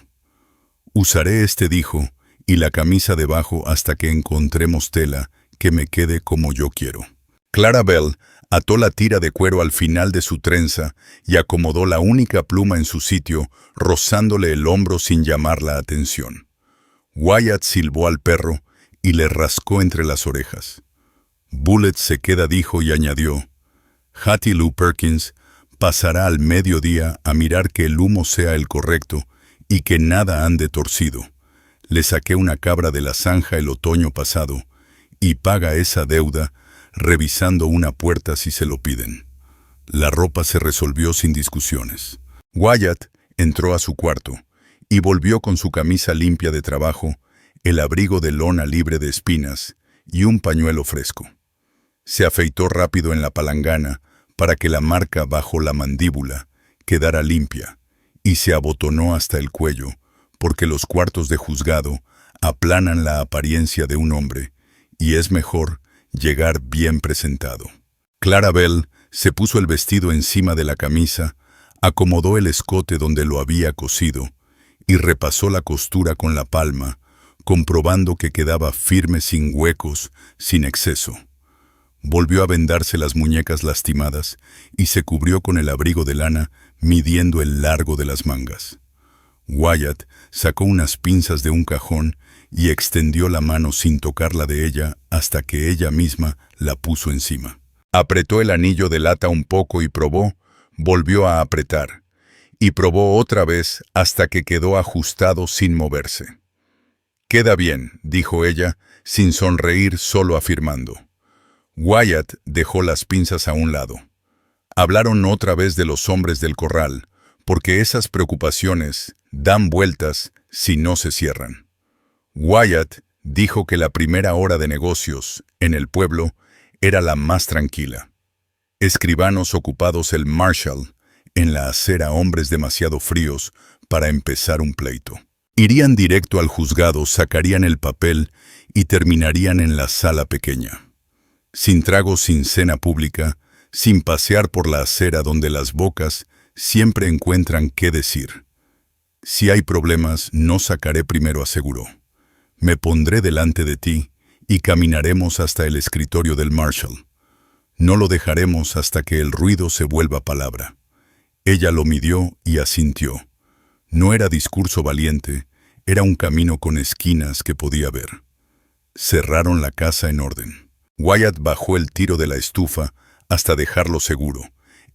Usaré este, dijo, y la camisa debajo hasta que encontremos tela que me quede como yo quiero. Clarabelle ató la tira de cuero al final de su trenza y acomodó la única pluma en su sitio, rozándole el hombro sin llamar la atención. Wyatt silbó al perro y le rascó entre las orejas. Bullet se queda, dijo, y añadió: Hattie Lou Perkins pasará al mediodía a mirar que el humo sea el correcto y que nada ande torcido. Le saqué una cabra de la zanja el otoño pasado y paga esa deuda revisando una puerta si se lo piden. La ropa se resolvió sin discusiones. Wyatt entró a su cuarto y volvió con su camisa limpia de trabajo, el abrigo de lona libre de espinas y un pañuelo fresco. Se afeitó rápido en la palangana para que la marca bajo la mandíbula quedara limpia y se abotonó hasta el cuello, porque los cuartos de juzgado aplanan la apariencia de un hombre y es mejor llegar bien presentado. Clarabelle se puso el vestido encima de la camisa, acomodó el escote donde lo había cosido y repasó la costura con la palma, comprobando que quedaba firme, sin huecos, sin exceso. Volvió a vendarse las muñecas lastimadas y se cubrió con el abrigo de lana, midiendo el largo de las mangas. Wyatt sacó unas pinzas de un cajón y extendió la mano sin tocarla de ella hasta que ella misma la puso encima. Apretó el anillo de lata un poco y probó, volvió a apretar, y probó otra vez hasta que quedó ajustado sin moverse. «Queda bien», dijo ella, sin sonreír, solo afirmando. Wyatt dejó las pinzas a un lado. Hablaron otra vez de los hombres del corral, porque esas preocupaciones dan vueltas si no se cierran. Wyatt dijo que la primera hora de negocios en el pueblo era la más tranquila. Escribanos ocupados el Marshall, en la acera hombres demasiado fríos para empezar un pleito. Irían directo al juzgado, sacarían el papel y terminarían en la sala pequeña. Sin trago, sin cena pública, sin pasear por la acera donde las bocas siempre encuentran qué decir. Si hay problemas, no sacaré primero, aseguró. Me pondré delante de ti y caminaremos hasta el escritorio del Marshall. No lo dejaremos hasta que el ruido se vuelva palabra. Ella lo midió y asintió. No era discurso valiente, era un camino con esquinas que podía ver. Cerraron la casa en orden. Wyatt bajó el tiro de la estufa hasta dejarlo seguro.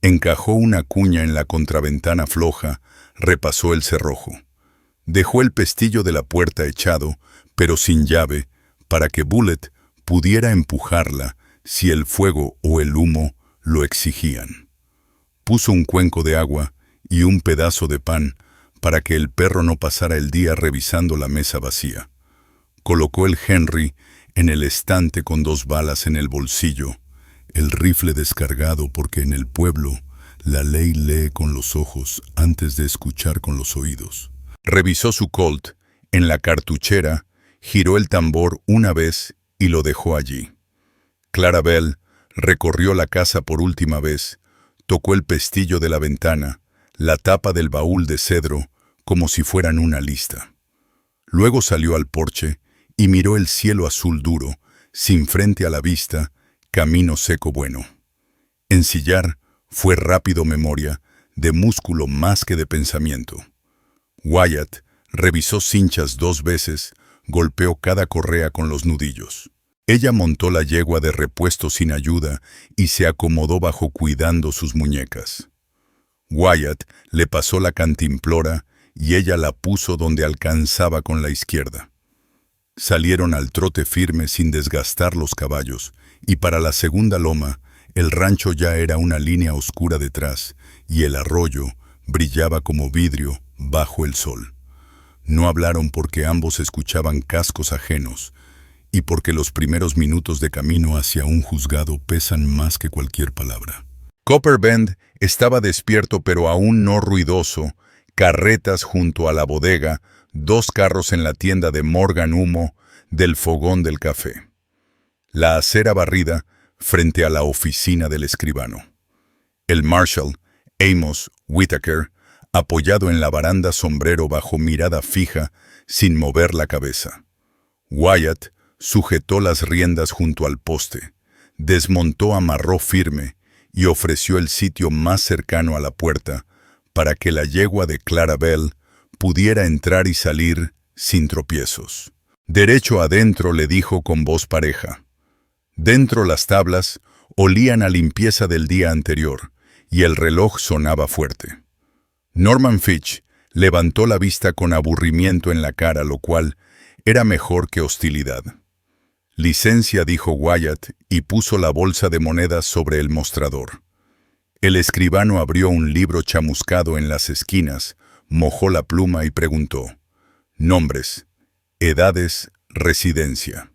Encajó una cuña en la contraventana floja, repasó el cerrojo. Dejó el pestillo de la puerta echado, pero sin llave, para que Bullet pudiera empujarla si el fuego o el humo lo exigían. Puso un cuenco de agua y un pedazo de pan para que el perro no pasara el día revisando la mesa vacía. Colocó el Henry en el estante con 2 balas en el bolsillo, el rifle descargado porque en el pueblo la ley lee con los ojos antes de escuchar con los oídos. Revisó su Colt en la cartuchera, giró el tambor una vez y lo dejó allí. Clarabelle recorrió la casa por última vez, tocó el pestillo de la ventana, la tapa del baúl de cedro, como si fueran una lista. Luego salió al porche y miró el cielo azul duro, sin frente a la vista, camino seco bueno. Ensillar fue rápido memoria, de músculo más que de pensamiento. Wyatt revisó cinchas 2 veces, golpeó cada correa con los nudillos. Ella montó la yegua de repuesto sin ayuda y se acomodó bajo cuidando sus muñecas. Wyatt le pasó la cantimplora y ella la puso donde alcanzaba con la izquierda. Salieron al trote firme sin desgastar los caballos, y para la segunda loma, el rancho ya era una línea oscura detrás, y el arroyo brillaba como vidrio bajo el sol. No hablaron porque ambos escuchaban cascos ajenos, y porque los primeros minutos de camino hacia un juzgado pesan más que cualquier palabra. Copper Bend estaba despierto pero aún no ruidoso, carretas junto a la bodega, 2 carros en la tienda de Morgan Humo, del fogón del café. La acera barrida frente a la oficina del escribano. El Marshall, Amos Whitaker, apoyado en la baranda, sombrero bajo mirada fija, sin mover la cabeza. Wyatt sujetó las riendas junto al poste, desmontó, amarró firme y ofreció el sitio más cercano a la puerta para que la yegua de Clarabelle pudiera entrar y salir sin tropiezos. Derecho adentro, le dijo con voz pareja. Dentro las tablas olían a limpieza del día anterior y el reloj sonaba fuerte. Norman Fitch levantó la vista con aburrimiento en la cara, lo cual era mejor que hostilidad. Licencia, dijo Wyatt, y puso la bolsa de monedas sobre el mostrador. El escribano abrió un libro chamuscado en las esquinas, mojó la pluma y preguntó: nombres, edades, residencia.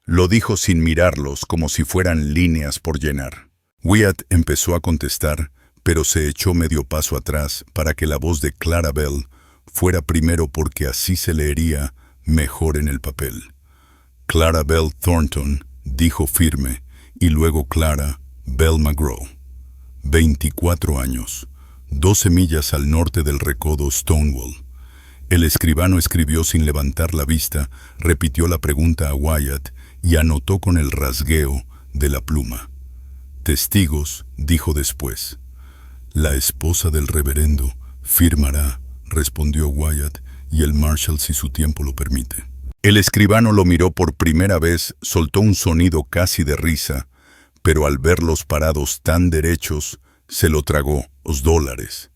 Lo dijo sin mirarlos, como si fueran líneas por llenar. Wyatt empezó a contestar, pero se echó medio paso atrás para que la voz de Clarabelle fuera primero, porque así se leería mejor en el papel. Clarabelle Thornton, dijo firme, y luego Clara Belle McGraw. 24 años, 12 millas al norte del recodo Stonewall. El escribano escribió sin levantar la vista, repitió la pregunta a Wyatt y anotó con el rasgueo de la pluma. Testigos, dijo después. La esposa del reverendo firmará, respondió Wyatt, y el Marshall si su tiempo lo permite. El escribano lo miró por primera vez, soltó un sonido casi de risa, pero al verlos parados tan derechos, se lo tragó. $2.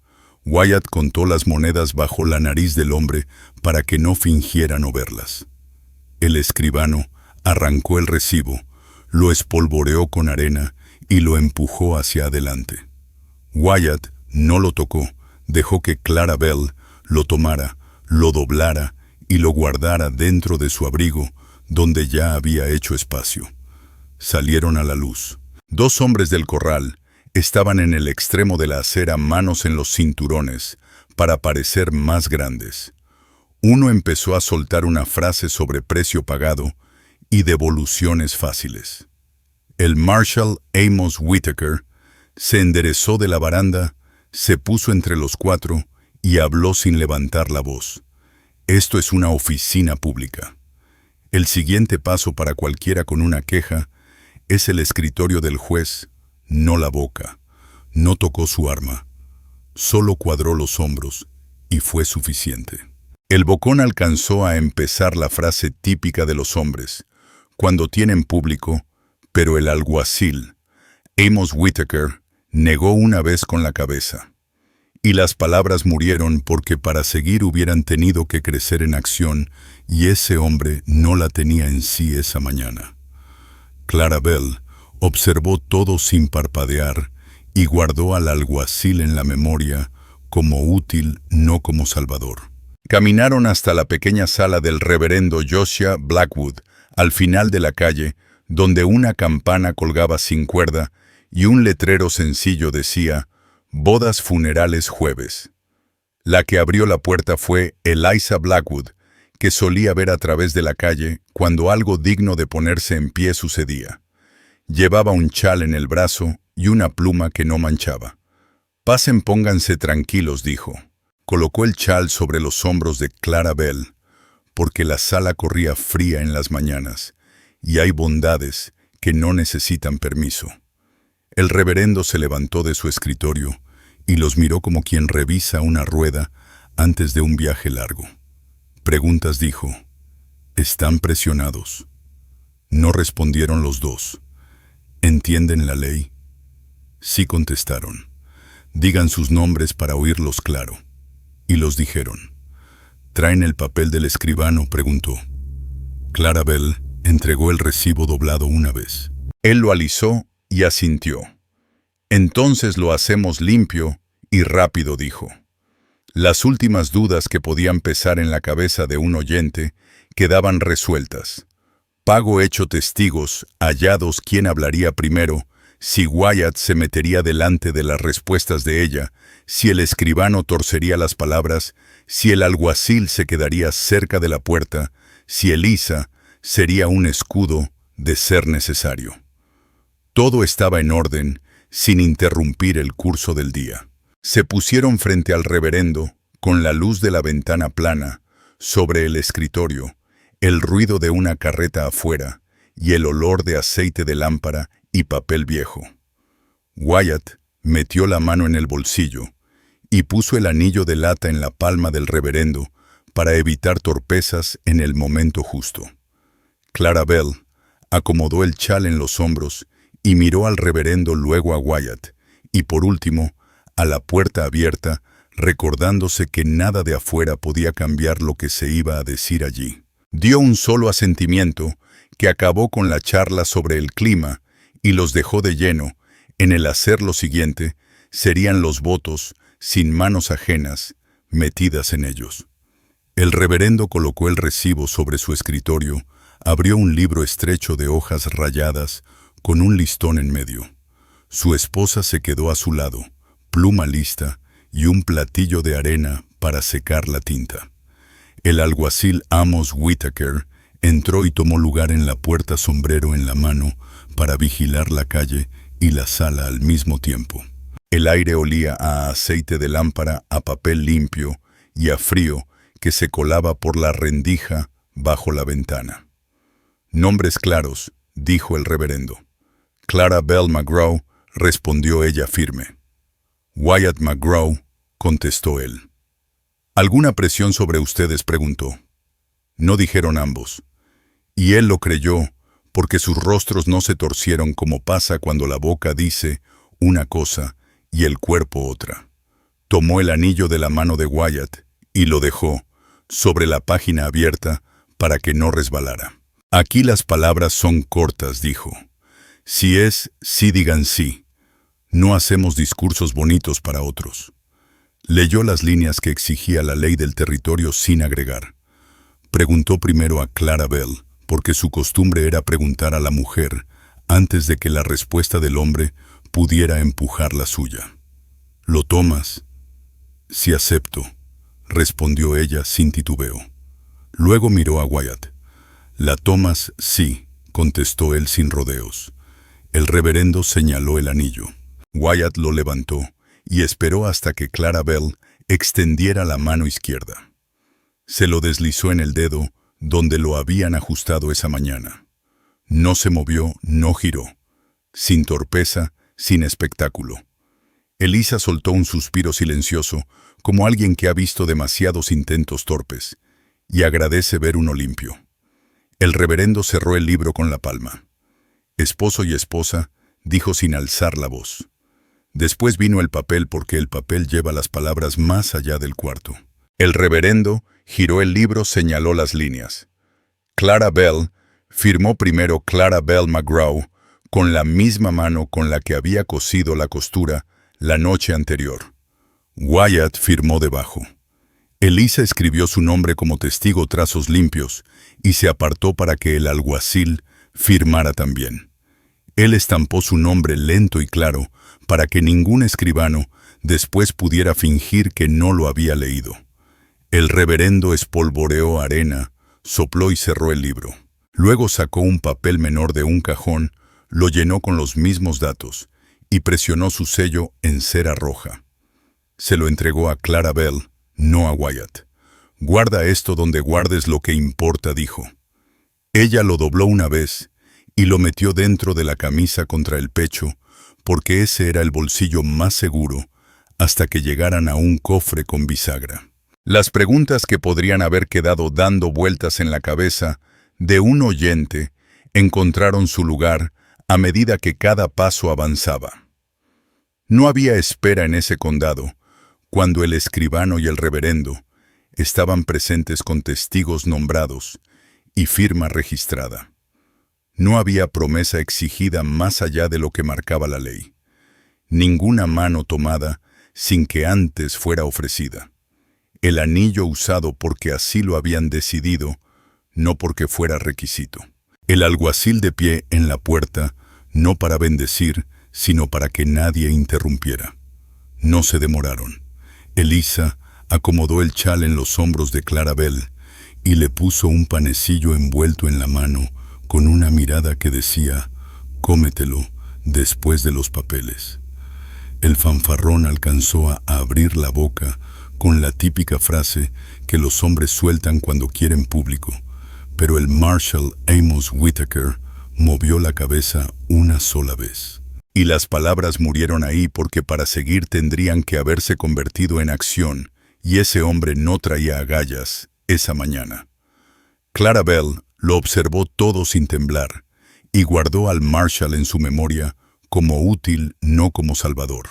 Wyatt contó las monedas bajo la nariz del hombre para que no fingiera no verlas. El escribano arrancó el recibo, lo espolvoreó con arena y lo empujó hacia adelante. Wyatt no lo tocó, Dejó que Clarabelle lo tomara, lo doblara y lo guardara dentro de su abrigo, donde ya había hecho espacio. Salieron a la luz. 2 hombres del corral estaban en el extremo de la acera, manos en los cinturones, para parecer más grandes. Uno empezó a soltar una frase sobre precio pagado y devoluciones fáciles. El Marshal Amos Whitaker se enderezó de la baranda, se puso entre los 4 y habló sin levantar la voz. Esto es una oficina pública. El siguiente paso para cualquiera con una queja es el escritorio del juez, no la boca. No tocó su arma, solo cuadró los hombros y fue suficiente. El bocón alcanzó a empezar la frase típica de los hombres, cuando tienen público, pero el alguacil, Amos Whitaker, negó una vez con la cabeza. Y las palabras murieron porque para seguir hubieran tenido que crecer en acción, y ese hombre no la tenía en sí esa mañana. Clarabelle observó todo sin parpadear y guardó al alguacil en la memoria como útil, no como salvador. Caminaron hasta la pequeña sala del reverendo Josiah Blackwood, al final de la calle, donde una campana colgaba sin cuerda y un letrero sencillo decía «Bodas funerales jueves». La que abrió la puerta fue Eliza Blackwood, que solía ver a través de la calle cuando algo digno de ponerse en pie sucedía. Llevaba un chal en el brazo y una pluma que no manchaba. «Pasen, pónganse tranquilos», dijo. Colocó el chal sobre los hombros de Clarabelle, porque la sala corría fría en las mañanas, y hay bondades que no necesitan permiso. El reverendo se levantó de su escritorio y los miró como quien revisa una rueda antes de un viaje largo. «Preguntas», dijo. «¿Están presionados?» No respondieron los dos. «¿Entienden la ley?» Sí, contestaron. «Digan sus nombres para oírlos claro». Y los dijeron. «¿Traen el papel del escribano?», preguntó. Clarabelle entregó el recibo doblado una vez. Él lo alisó y asintió. «Entonces lo hacemos limpio y rápido», dijo. Las últimas dudas que podían pesar en la cabeza de un oyente quedaban resueltas. Pago hecho, testigos hallados, quién hablaría primero, si Wyatt se metería delante de las respuestas de ella, si el escribano torcería las palabras, si el alguacil se quedaría cerca de la puerta, si Eliza sería un escudo de ser necesario. Todo estaba en orden, sin interrumpir el curso del día. Se pusieron frente al reverendo, con la luz de la ventana plana, sobre el escritorio, el ruido de una carreta afuera y el olor de aceite de lámpara y papel viejo. Wyatt metió la mano en el bolsillo y puso el anillo de lata en la palma del reverendo para evitar torpezas en el momento justo. Clarabelle acomodó el chal en los hombros y miró al reverendo, luego a Wyatt, y por último, a la puerta abierta, recordándose que nada de afuera podía cambiar lo que se iba a decir allí. Dio un solo asentimiento que acabó con la charla sobre el clima y los dejó de lleno. En el hacer lo siguiente, serían los votos, sin manos ajenas, metidas en ellos. El reverendo colocó el recibo sobre su escritorio, abrió un libro estrecho de hojas rayadas con un listón en medio. Su esposa se quedó a su lado, pluma lista y un platillo de arena para secar la tinta. El alguacil Amos Whitaker entró y tomó lugar en la puerta, sombrero en la mano, para vigilar la calle y la sala al mismo tiempo. El aire olía a aceite de lámpara, a papel limpio y a frío que se colaba por la rendija bajo la ventana. «Nombres claros», dijo el reverendo. «Clarabelle McGraw», respondió ella firme. «Wyatt McGraw», contestó él. «¿Alguna presión sobre ustedes?», preguntó. No dijeron ambos. Y él lo creyó, porque sus rostros no se torcieron como pasa cuando la boca dice una cosa y el cuerpo otra. Tomó el anillo de la mano de Wyatt y lo dejó sobre la página abierta para que no resbalara. «Aquí las palabras son cortas», dijo. «Si es, sí digan sí. No hacemos discursos bonitos para otros». Leyó las líneas que exigía la ley del territorio sin agregar. Preguntó primero a Clara Bell, porque su costumbre era preguntar a la mujer antes de que la respuesta del hombre pudiera empujar la suya. ¿Lo tomas? Sí, acepto, respondió ella sin titubeo. Luego miró a Wyatt. ¿La tomas? Sí, contestó él sin rodeos. El reverendo señaló el anillo. Wyatt lo levantó y esperó hasta que Clara Bell extendiera la mano izquierda. Se lo deslizó en el dedo donde lo habían ajustado esa mañana. No se movió, no giró. Sin torpeza, sin espectáculo. Elisa soltó un suspiro silencioso, como alguien que ha visto demasiados intentos torpes, y agradece ver uno limpio. El reverendo cerró el libro con la palma. Esposo y esposa, dijo sin alzar la voz. Después vino el papel porque el papel lleva las palabras más allá del cuarto. El reverendo giró el libro, señaló las líneas. Clara Bell firmó primero Clara Bell McGraw con la misma mano con la que había cosido la costura la noche anterior. Wyatt firmó debajo. Elisa escribió su nombre como testigo trazos limpios y se apartó para que el alguacil firmara también. Él estampó su nombre lento y claro para que ningún escribano después pudiera fingir que no lo había leído. El reverendo espolvoreó arena, sopló y cerró el libro. Luego sacó un papel menor de un cajón, lo llenó con los mismos datos y presionó su sello en cera roja. Se lo entregó a Clara Bell, no a Wyatt. «Guarda esto donde guardes lo que importa», dijo. Ella lo dobló una vez y lo metió dentro de la camisa contra el pecho, porque ese era el bolsillo más seguro, hasta que llegaran a un cofre con bisagra. Las preguntas que podrían haber quedado dando vueltas en la cabeza de un oyente encontraron su lugar a medida que cada paso avanzaba. No había espera en ese condado, cuando el escribano y el reverendo estaban presentes con testigos nombrados y firma registrada. No había promesa exigida más allá de lo que marcaba la ley. Ninguna mano tomada sin que antes fuera ofrecida. El anillo usado porque así lo habían decidido, no porque fuera requisito. El alguacil de pie en la puerta, no para bendecir, sino para que nadie interrumpiera. No se demoraron. Elisa acomodó el chal en los hombros de Clara Bell y le puso un panecillo envuelto en la mano con una mirada que decía, «Cómetelo después de los papeles». El fanfarrón alcanzó a abrir la boca con la típica frase que los hombres sueltan cuando quieren público, pero el Marshal Amos Whitaker movió la cabeza una sola vez. Y las palabras murieron ahí porque para seguir tendrían que haberse convertido en acción, y ese hombre no traía agallas esa mañana. Clara Bell lo observó todo sin temblar, y guardó al Marshal en su memoria como útil, no como salvador.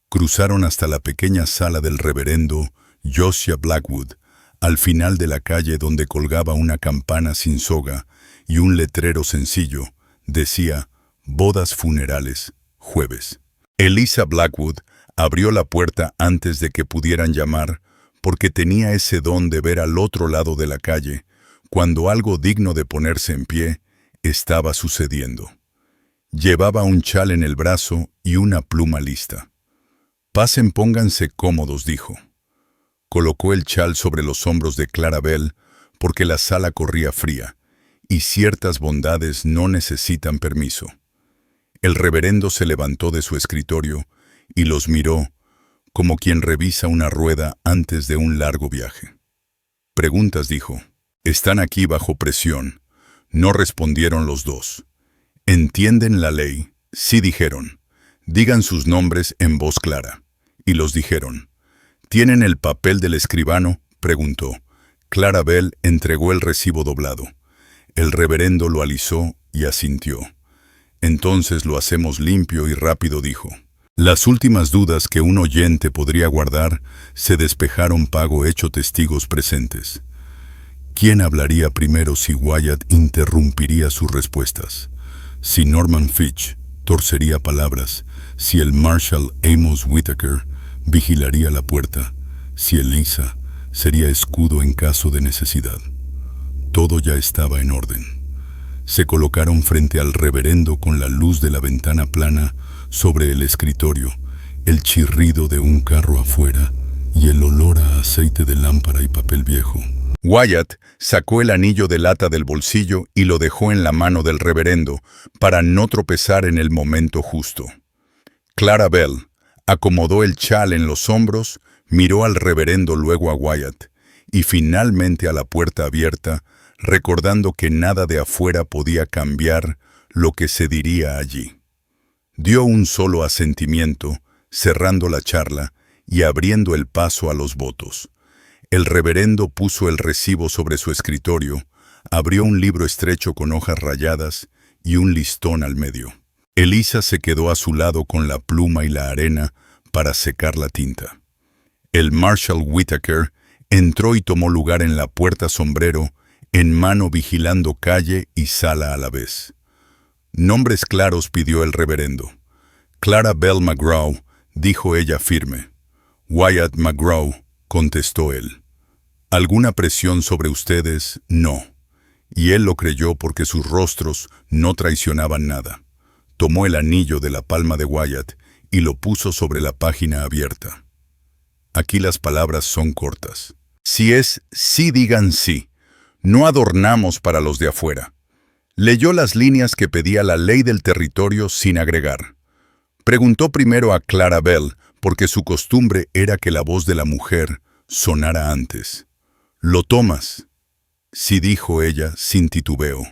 Cruzaron hasta la pequeña sala del reverendo Josiah Blackwood, al final de la calle donde colgaba una campana sin soga y un letrero sencillo, decía, «Bodas funerales, jueves». Elisa Blackwood abrió la puerta antes de que pudieran llamar, porque tenía ese don de ver al otro lado de la calle, cuando algo digno de ponerse en pie estaba sucediendo. Llevaba un chal en el brazo y una pluma lista. «Pasen, pónganse cómodos», dijo. Colocó el chal sobre los hombros de Clara Bell porque la sala corría fría, y ciertas bondades no necesitan permiso. El reverendo se levantó de su escritorio y los miró como quien revisa una rueda antes de un largo viaje. «Preguntas», dijo. «Están aquí bajo presión». No respondieron los dos. «¿Entienden la ley?». «Sí», dijeron. «Digan sus nombres en voz clara». Y los dijeron. «¿Tienen el papel del escribano?», preguntó. Clara Bell entregó el recibo doblado. El reverendo lo alisó y asintió. «Entonces lo hacemos limpio y rápido», dijo. Las últimas dudas que un oyente podría guardar se despejaron pago hecho testigos presentes. ¿Quién hablaría primero si Wyatt interrumpiría sus respuestas? Si Norman Fitch torcería palabras, si el Marshal Amos Whitaker Vigilaría la puerta. Si Elisa, sería escudo en caso de necesidad. Todo ya estaba en orden. Se colocaron frente al reverendo con la luz de la ventana plana sobre el escritorio, el chirrido de un carro afuera y el olor a aceite de lámpara y papel viejo. Wyatt sacó el anillo de lata del bolsillo y lo dejó en la mano del reverendo para no tropezar en el momento justo. Clarabel acomodó el chal en los hombros, miró al reverendo, luego a Wyatt y finalmente a la puerta abierta, recordando que nada de afuera podía cambiar lo que se diría allí. Dio un solo asentimiento, cerrando la charla y abriendo el paso a los votos. El reverendo puso el recibo sobre su escritorio, abrió un libro estrecho con hojas rayadas y un listón al medio. Elisa se quedó a su lado con la pluma y la arena para secar la tinta. El Marshal Whitaker entró y tomó lugar en la puerta, sombrero en mano, vigilando calle y sala a la vez. «Nombres claros», pidió el reverendo. «Clarabel McGraw», dijo ella firme. «Wyatt McGraw», contestó él. «¿Alguna presión sobre ustedes?» «No». Y él lo creyó porque sus rostros no traicionaban nada. Tomó el anillo de la palma de Wyatt y lo puso sobre la página abierta. Aquí las palabras son cortas. Si es sí, digan sí. No adornamos para los de afuera. Leyó las líneas que pedía la ley del territorio sin agregar. Preguntó primero a Clarabel, porque su costumbre era que la voz de la mujer sonara antes. «¿Lo tomas?» «Sí», dijo ella sin titubeo.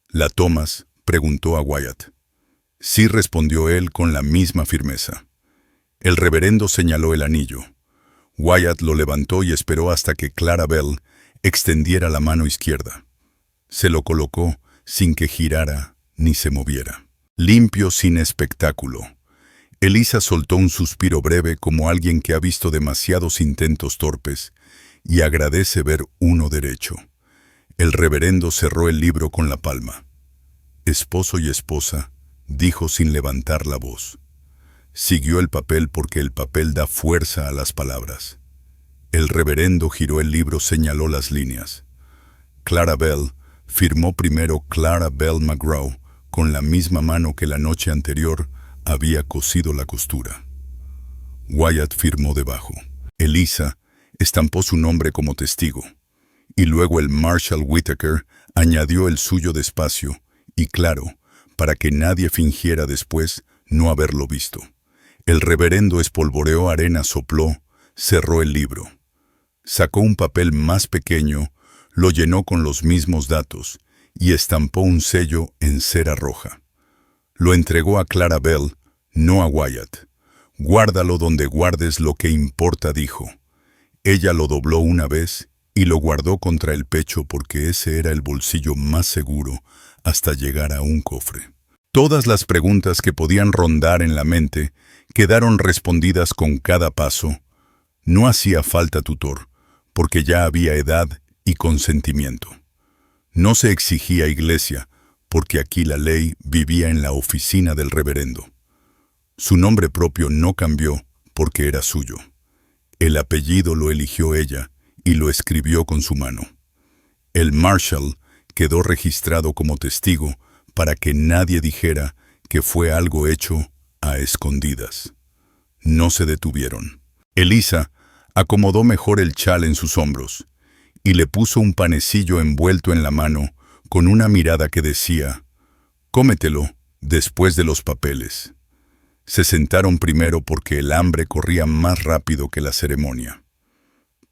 «¿La tomas?», preguntó a Wyatt. «Sí», respondió él con la misma firmeza. El reverendo señaló el anillo. Wyatt lo levantó y esperó hasta que Clarabel extendiera la mano izquierda. Se lo colocó sin que girara ni se moviera. Limpio, sin espectáculo. Elisa soltó un suspiro breve, como alguien que ha visto demasiados intentos torpes y agradece ver uno derecho. El reverendo cerró el libro con la palma. «Esposo y esposa», dijo sin levantar la voz. Siguió el papel porque el papel da fuerza a las palabras. El reverendo giró el libro, señaló las líneas. Clarabel firmó primero Clarabel McGraw con la misma mano que la noche anterior había cosido la costura. Wyatt firmó debajo. Elisa estampó su nombre como testigo, y luego el Marshal Whitaker añadió el suyo despacio y claro, para que nadie fingiera después no haberlo visto. El reverendo espolvoreó arena, sopló, cerró el libro. Sacó un papel más pequeño, lo llenó con los mismos datos y estampó un sello en cera roja. Lo entregó a Clarabel, no a Wyatt. «Guárdalo donde guardes lo que importa», dijo. Ella lo dobló una vez y lo guardó contra el pecho porque ese era el bolsillo más seguro hasta llegar a un cofre. Todas las preguntas que podían rondar en la mente quedaron respondidas con cada paso. No hacía falta tutor, porque ya había edad y consentimiento. No se exigía iglesia, porque aquí la ley vivía en la oficina del reverendo. Su nombre propio no cambió porque era suyo. El apellido lo eligió ella y lo escribió con su mano. El Marshal quedó registrado como testigo para que nadie dijera que fue algo hecho a escondidas. No se detuvieron. Elisa acomodó mejor el chal en sus hombros y le puso un panecillo envuelto en la mano con una mirada que decía: «Cómetelo después de los papeles». Se sentaron primero porque el hambre corría más rápido que la ceremonia.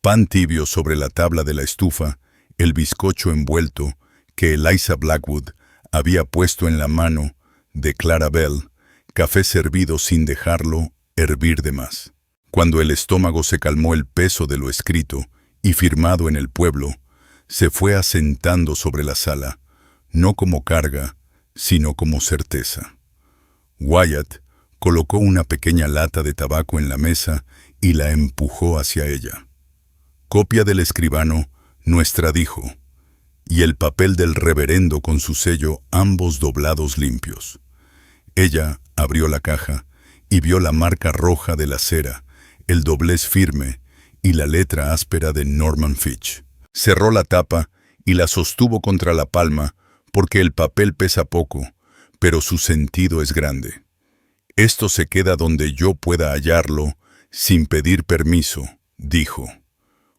Pan tibio sobre la tabla de la estufa, el bizcocho envuelto que Eliza Blackwood había puesto en la mano de Clarabel, café servido sin dejarlo hervir de más. Cuando el estómago se calmó, el peso de lo escrito y firmado en el pueblo se fue asentando sobre la sala, no como carga, sino como certeza. Wyatt colocó una pequeña lata de tabaco en la mesa y la empujó hacia ella. «Copia del escribano, nuestra», dijo, y el papel del reverendo con su sello, ambos doblados limpios. Ella abrió la caja y vio la marca roja de la cera, el doblez firme y la letra áspera de Norman Fitch. Cerró la tapa y la sostuvo contra la palma, porque el papel pesa poco, pero su sentido es grande. Esto se queda donde yo pueda hallarlo, sin pedir permiso, dijo.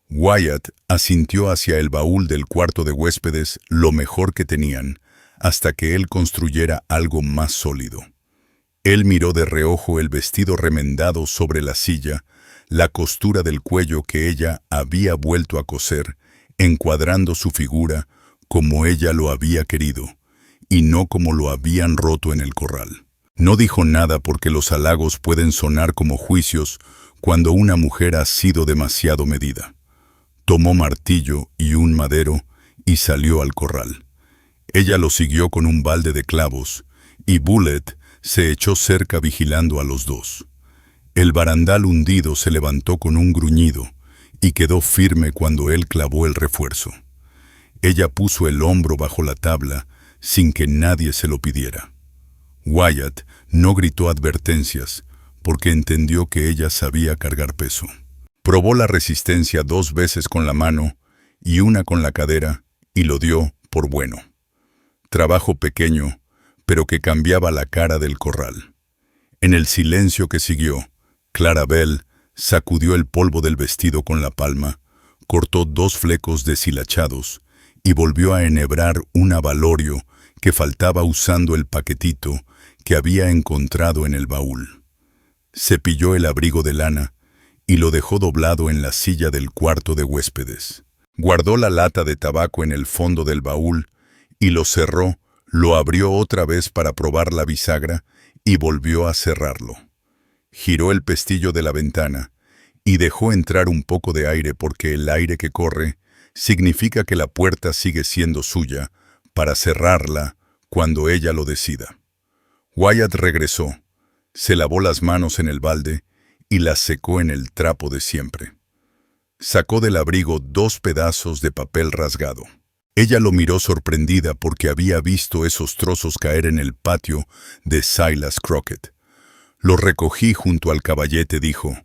Wyatt asintió hacia el baúl del cuarto de huéspedes lo mejor que tenían, hasta que él construyera algo más sólido. Él miró de reojo el vestido remendado sobre la silla, la costura del cuello que ella había vuelto a coser, encuadrando su figura como ella lo había querido, y no como lo habían roto en el corral. No dijo nada porque los halagos pueden sonar como juicios cuando una mujer ha sido demasiado medida. Tomó martillo y un madero y salió al corral. Ella lo siguió con un balde de clavos, y Bullet se echó cerca vigilando a los dos. El barandal hundido se levantó con un gruñido y quedó firme cuando él clavó el refuerzo. Ella puso el hombro bajo la tabla sin que nadie se lo pidiera. Wyatt no gritó advertencias porque entendió que ella sabía cargar peso. Probó la resistencia 2 veces con la mano y una con la cadera y lo dio por bueno. Trabajo pequeño, pero que cambiaba la cara del corral. En el silencio que siguió, Clarabel sacudió el polvo del vestido con la palma, cortó 2 flecos deshilachados y volvió a enhebrar un abalorio que faltaba usando el paquetito que había encontrado en el baúl. Cepilló el abrigo de lana y lo dejó doblado en la silla del cuarto de huéspedes. Guardó la lata de tabaco en el fondo del baúl y lo cerró, lo abrió otra vez para probar la bisagra y volvió a cerrarlo. Giró el pestillo de la ventana y dejó entrar un poco de aire porque el aire que corre significa que la puerta sigue siendo suya para cerrarla cuando ella lo decida. Wyatt regresó, se lavó las manos en el balde y las secó en el trapo de siempre. Sacó del abrigo 2 pedazos de papel rasgado. Ella lo miró sorprendida porque había visto esos trozos caer en el patio de Silas Crockett. Los recogí junto al caballete, dijo.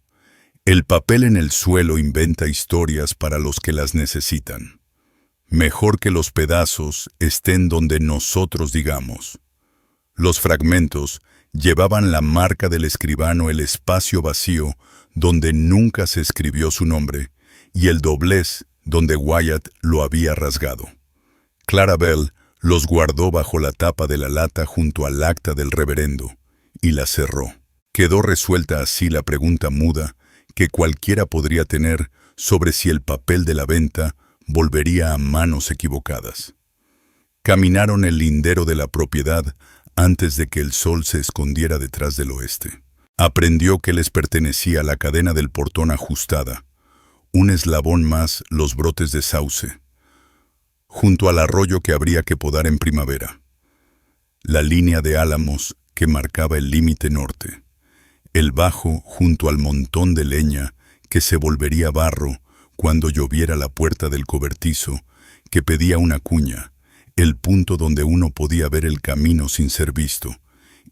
El papel en el suelo inventa historias para los que las necesitan. Mejor que los pedazos estén donde nosotros digamos. Los fragmentos llevaban la marca del escribano, el espacio vacío donde nunca se escribió su nombre, y el doblez donde Wyatt lo había rasgado. Clarabel los guardó bajo la tapa de la lata junto al acta del reverendo, y la cerró. Quedó resuelta así la pregunta muda que cualquiera podría tener sobre si el papel de la venta volvería a manos equivocadas. Caminaron el lindero de la propiedad antes de que el sol se escondiera detrás del oeste. Aprendió que les pertenecía la cadena del portón ajustada, un eslabón más los brotes de sauce, junto al arroyo que habría que podar en primavera, la línea de álamos que marcaba el límite norte, el bajo junto al montón de leña que se volvería barro cuando lloviera, la puerta del cobertizo que pedía una cuña, el punto donde uno podía ver el camino sin ser visto,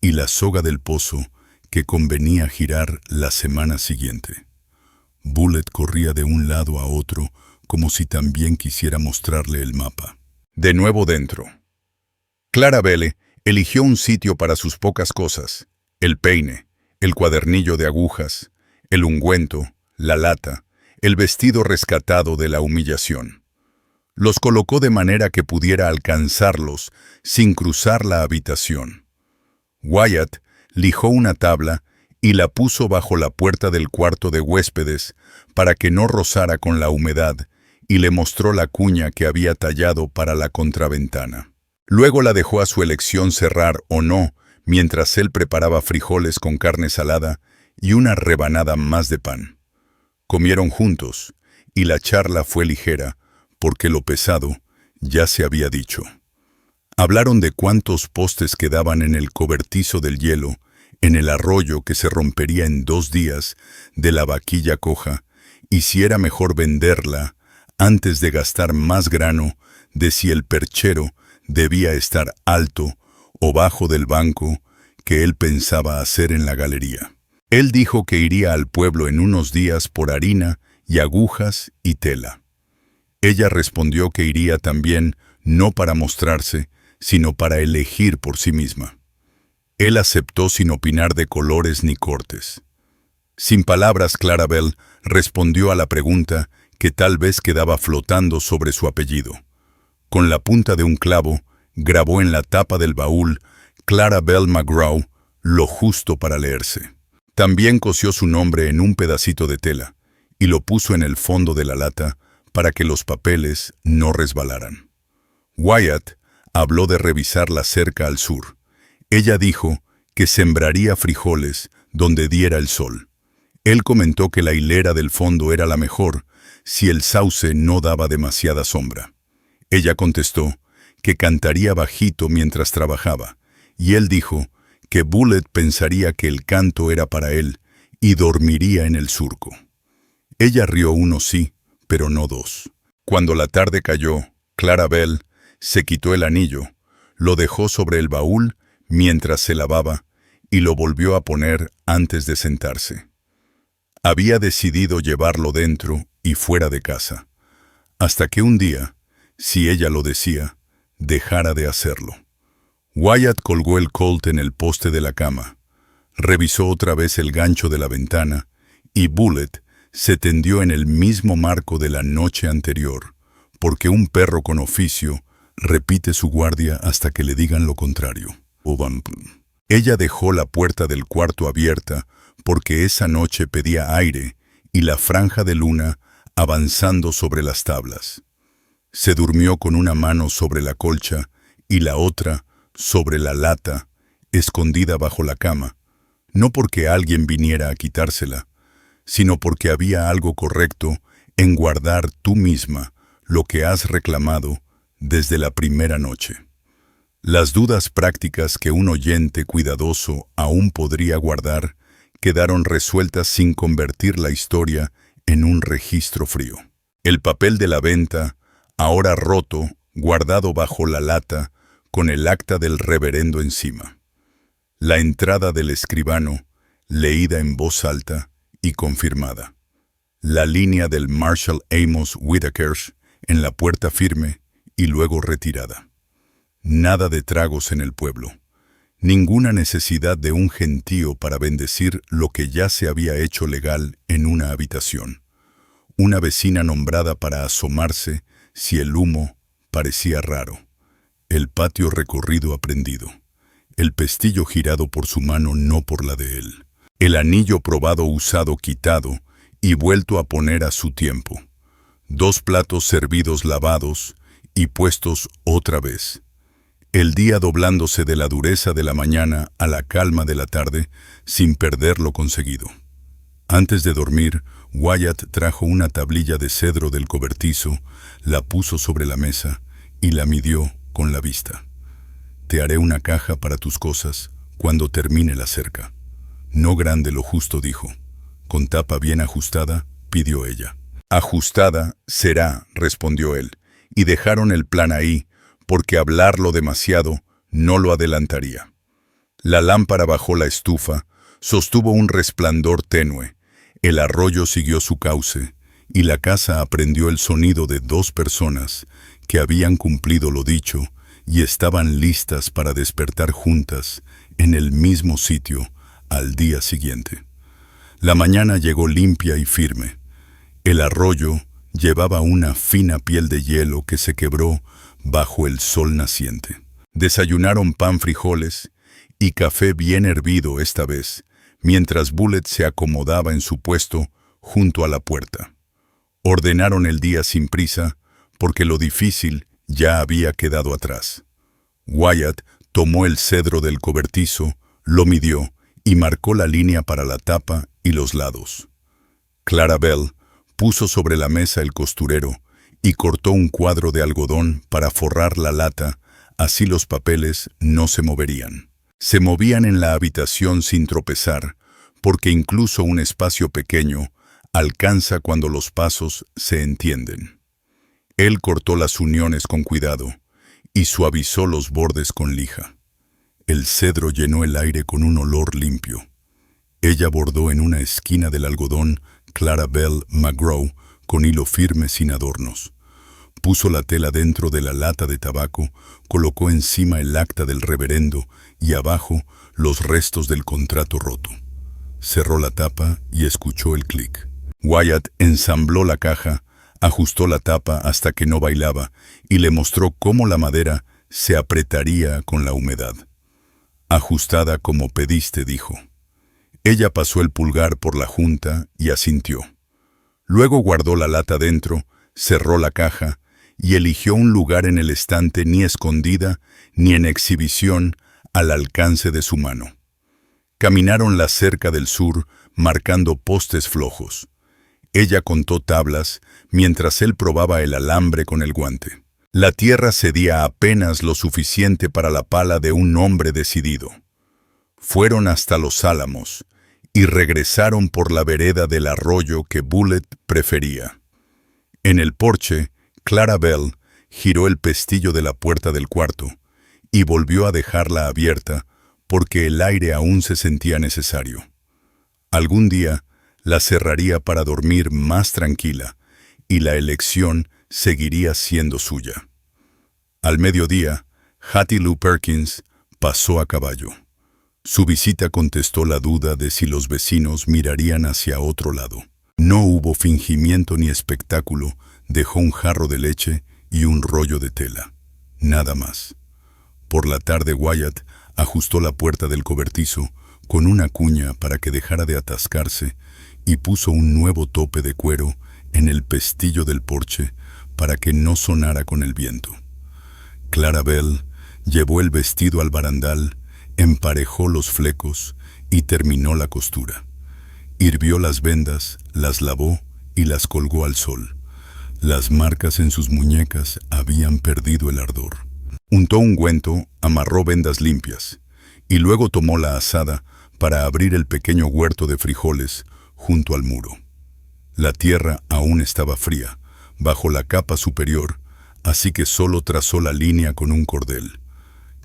y la soga del pozo que convenía girar la semana siguiente. Bullet corría de un lado a otro como si también quisiera mostrarle el mapa. De nuevo dentro. Clarabel eligió un sitio para sus pocas cosas: el peine, el cuadernillo de agujas, el ungüento, la lata, el vestido rescatado de la humillación. Los colocó de manera que pudiera alcanzarlos sin cruzar la habitación. Wyatt lijó una tabla y la puso bajo la puerta del cuarto de huéspedes para que no rozara con la humedad, y le mostró la cuña que había tallado para la contraventana. Luego la dejó a su elección cerrar o no, mientras él preparaba frijoles con carne salada y una rebanada más de pan. Comieron juntos, y la charla fue ligera, porque lo pesado ya se había dicho. Hablaron de cuántos postes quedaban en el cobertizo del hielo, en el arroyo que se rompería en 2 días, de la vaquilla coja, y si era mejor venderla antes de gastar más grano, de si el perchero debía estar alto o bajo del banco que él pensaba hacer en la galería. Él dijo que iría al pueblo en unos días por harina y agujas y tela. Ella respondió que iría también no para mostrarse, sino para elegir por sí misma. Él aceptó sin opinar de colores ni cortes. Sin palabras, Clarabel respondió a la pregunta que tal vez quedaba flotando sobre su apellido. Con la punta de un clavo, grabó en la tapa del baúl Clarabel McGraw, lo justo para leerse. También cosió su nombre en un pedacito de tela y lo puso en el fondo de la lata para que los papeles no resbalaran. Wyatt habló de revisar la cerca al sur. Ella dijo que sembraría frijoles donde diera el sol. Él comentó que la hilera del fondo era la mejor si el sauce no daba demasiada sombra. Ella contestó que cantaría bajito mientras trabajaba, y él dijo que Bullet pensaría que el canto era para él y dormiría en el surco. Ella rió uno sí, pero no dos. Cuando la tarde cayó, Clarabel se quitó el anillo, lo dejó sobre el baúl mientras se lavaba y lo volvió a poner antes de sentarse. Había decidido llevarlo dentro y fuera de casa, hasta que un día, si ella lo decía, dejara de hacerlo. Wyatt colgó el Colt en el poste de la cama, revisó otra vez el gancho de la ventana y Bullet se tendió en el mismo marco de la noche anterior, porque un perro con oficio repite su guardia hasta que le digan lo contrario. Ella dejó la puerta del cuarto abierta porque esa noche pedía aire y la franja de luna avanzando sobre las tablas. Se durmió con una mano sobre la colcha y la otra sobre la lata, escondida bajo la cama, no porque alguien viniera a quitársela, sino porque había algo correcto en guardar tú misma lo que has reclamado desde la primera noche. Las dudas prácticas que un oyente cuidadoso aún podría guardar quedaron resueltas sin convertir la historia en un registro frío. El papel de la venta, ahora roto, guardado bajo la lata, con el acta del reverendo encima. La entrada del escribano, leída en voz alta y confirmada. La línea del Marshal Amos Whitaker en la puerta firme y luego retirada. Nada de tragos en el pueblo. Ninguna necesidad de un gentío para bendecir lo que ya se había hecho legal en una habitación. Una vecina nombrada para asomarse si el humo parecía raro. El patio recorrido aprendido. El pestillo girado por su mano, no por la de él. El anillo probado usado quitado y vuelto a poner a su tiempo. 2 platos servidos lavados y puestos otra vez. El día doblándose de la dureza de la mañana a la calma de la tarde sin perder lo conseguido. Antes de dormir, Wyatt trajo una tablilla de cedro del cobertizo, la puso sobre la mesa y la midió con la vista. Te haré una caja para tus cosas cuando termine la cerca. No grande, lo justo, dijo. Con tapa bien ajustada, pidió ella. Ajustada será, respondió él, y dejaron el plan ahí, porque hablarlo demasiado no lo adelantaría. La lámpara bajo la estufa sostuvo un resplandor tenue, el arroyo siguió su cauce, y la casa aprendió el sonido de 2 personas que habían cumplido lo dicho y estaban listas para despertar juntas en el mismo sitio al día siguiente. La mañana llegó limpia y firme. El arroyo llevaba una fina piel de hielo que se quebró bajo el sol naciente. Desayunaron pan, frijoles y café bien hervido esta vez, mientras Bullet se acomodaba en su puesto junto a la puerta. Ordenaron el día sin prisa, porque lo difícil ya había quedado atrás. Wyatt tomó el cedro del cobertizo, lo midió y marcó la línea para la tapa y los lados. Clarabel puso sobre la mesa el costurero y cortó un cuadro de algodón para forrar la lata, así los papeles no se moverían. Se movían en la habitación sin tropezar, porque incluso un espacio pequeño alcanza cuando los pasos se entienden. Él cortó las uniones con cuidado y suavizó los bordes con lija. El cedro llenó el aire con un olor limpio. Ella bordó en una esquina del algodón Clarabelle McGraw con hilo firme sin adornos. Puso la tela dentro de la lata de tabaco, colocó encima el acta del reverendo y abajo los restos del contrato roto. Cerró la tapa y escuchó el clic. Wyatt ensambló la caja, ajustó la tapa hasta que no bailaba y le mostró cómo la madera se apretaría con la humedad. Ajustada como pediste, dijo. Ella pasó el pulgar por la junta y asintió. Luego guardó la lata dentro, cerró la caja y eligió un lugar en el estante ni escondida ni en exhibición al alcance de su mano. Caminaron la cerca del sur, marcando postes flojos. Ella contó tablas mientras él probaba el alambre con el guante. La tierra cedía apenas lo suficiente para la pala de un hombre decidido. Fueron hasta los álamos y regresaron por la vereda del arroyo que Bullet prefería. En el porche, Clarabelle giró el pestillo de la puerta del cuarto y volvió a dejarla abierta porque el aire aún se sentía necesario. Algún día la cerraría para dormir más tranquila y la elección seguiría siendo suya. Al mediodía, Hattie Lou Perkins pasó a caballo. Su visita contestó la duda de si los vecinos mirarían hacia otro lado. No hubo fingimiento ni espectáculo, dejó un jarro de leche y un rollo de tela. Nada más. Por la tarde Wyatt ajustó la puerta del cobertizo con una cuña para que dejara de atascarse y puso un nuevo tope de cuero en el pestillo del porche para que no sonara con el viento. Clarabelle llevó el vestido al barandal, emparejó los flecos y terminó la costura. Hirvió las vendas, las lavó y las colgó al sol. Las marcas en sus muñecas habían perdido el ardor. Untó ungüento, amarró vendas limpias y luego tomó la azada para abrir el pequeño huerto de frijoles junto al muro. La tierra aún estaba fría, bajo la capa superior, así que solo trazó la línea con un cordel.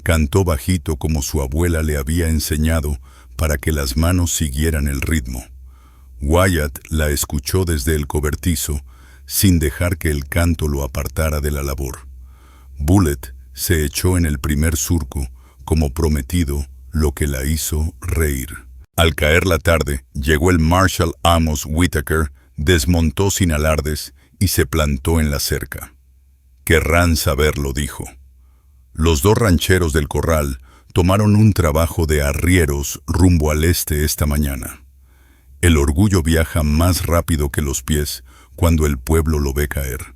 Cantó bajito como su abuela le había enseñado para que las manos siguieran el ritmo. Wyatt la escuchó desde el cobertizo, sin dejar que el canto lo apartara de la labor. Bullet se echó en el primer surco, como prometido, lo que la hizo reír. Al caer la tarde, llegó el Marshal Amos Whitaker, desmontó sin alardes y se plantó en la cerca. Querrán saberlo, dijo. Los dos rancheros del corral tomaron un trabajo de arrieros rumbo al este esta mañana. El orgullo viaja más rápido que los pies cuando el pueblo lo ve caer.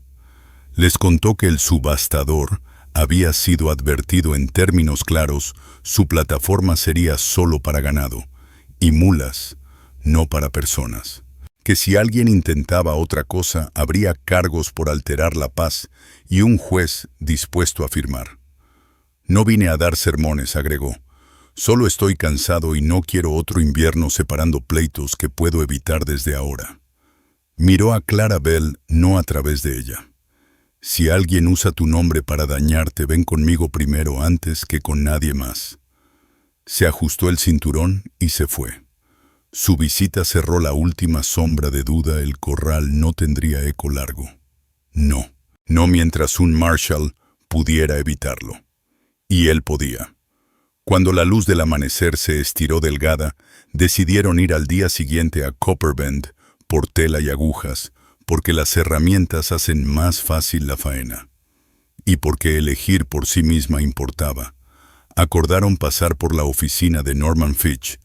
Les contó que el subastador había sido advertido en términos claros, su plataforma sería solo para ganado y mulas, no para personas. Que si alguien intentaba otra cosa, habría cargos por alterar la paz y un juez dispuesto a firmar. No vine a dar sermones, agregó. Solo estoy cansado y no quiero otro invierno separando pleitos que puedo evitar desde ahora. Miró a Clarabelle, no a través de ella. Si alguien usa tu nombre para dañarte, ven conmigo primero antes que con nadie más. Se ajustó el cinturón y se fue. Su visita cerró la última sombra de duda, el corral no tendría eco largo. No mientras un Marshal pudiera evitarlo. Y él podía. Cuando la luz del amanecer se estiró delgada, decidieron ir al día siguiente a Copper Bend por tela y agujas, porque las herramientas hacen más fácil la faena. Y porque elegir por sí misma importaba. Acordaron pasar por la oficina de Norman Fitch,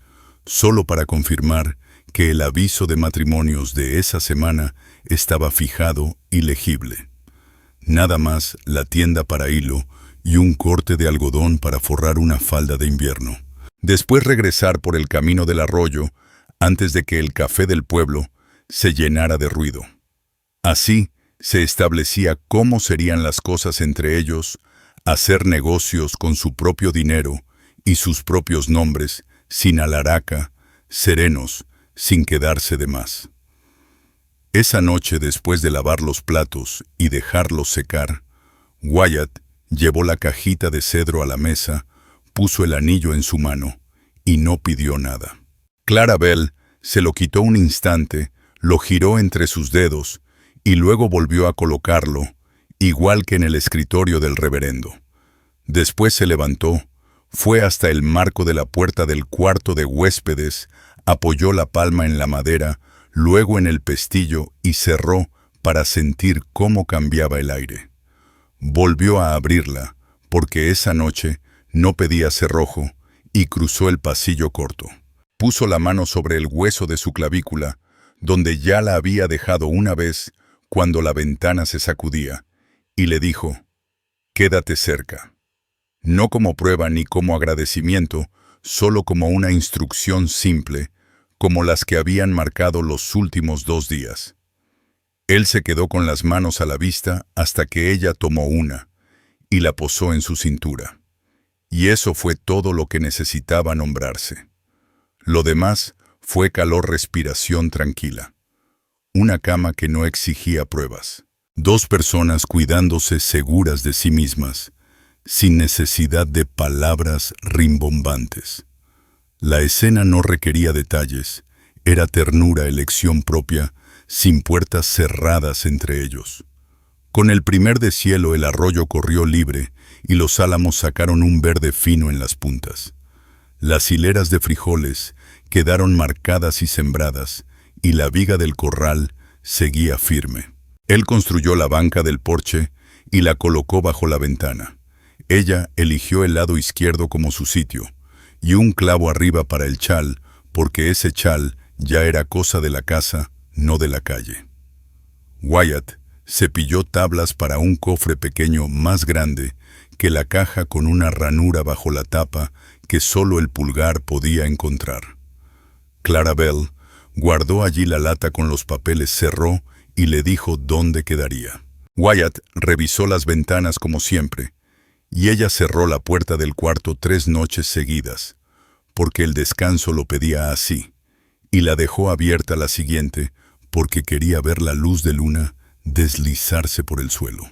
solo para confirmar que el aviso de matrimonios de esa semana estaba fijado y legible. Nada más la tienda para hilo y un corte de algodón para forrar una falda de invierno. Después regresar por el camino del arroyo antes de que el café del pueblo se llenara de ruido. Así se establecía cómo serían las cosas entre ellos, hacer negocios con su propio dinero y sus propios nombres, sin alaraca, serenos, sin quedarse de más. Esa noche, después de lavar los platos y dejarlos secar, Wyatt llevó la cajita de cedro a la mesa, puso el anillo en su mano y no pidió nada. Clarabel se lo quitó un instante, lo giró entre sus dedos y luego volvió a colocarlo, igual que en el escritorio del reverendo. Después se levantó, fue hasta el marco de la puerta del cuarto de huéspedes, apoyó la palma en la madera, luego en el pestillo y cerró para sentir cómo cambiaba el aire. Volvió a abrirla, porque esa noche no pedía cerrojo, y cruzó el pasillo corto. Puso la mano sobre el hueso de su clavícula, donde ya la había dejado una vez cuando la ventana se sacudía, y le dijo: «Quédate cerca». No como prueba ni como agradecimiento, solo como una instrucción simple, como las que habían marcado los últimos 2 días. Él se quedó con las manos a la vista hasta que ella tomó una, y la posó en su cintura. Y eso fue todo lo que necesitaba nombrarse. Lo demás fue calor, respiración tranquila. Una cama que no exigía pruebas. 2 personas cuidándose seguras de sí mismas, sin necesidad de palabras rimbombantes. La escena no requería detalles, era ternura, elección propia, sin puertas cerradas entre ellos. Con el primer deshielo el arroyo corrió libre y los álamos sacaron un verde fino en las puntas. Las hileras de frijoles quedaron marcadas y sembradas, y la viga del corral seguía firme. Él construyó la banca del porche y la colocó bajo la ventana. Ella eligió el lado izquierdo como su sitio, y un clavo arriba para el chal, porque ese chal ya era cosa de la casa, no de la calle. Wyatt cepilló tablas para un cofre pequeño más grande que la caja, con una ranura bajo la tapa que solo el pulgar podía encontrar. Clarabel guardó allí la lata con los papeles, cerró y le dijo dónde quedaría. Wyatt revisó las ventanas como siempre, y ella cerró la puerta del cuarto 3 noches seguidas, porque el descanso lo pedía así, y la dejó abierta la siguiente, porque quería ver la luz de luna deslizarse por el suelo.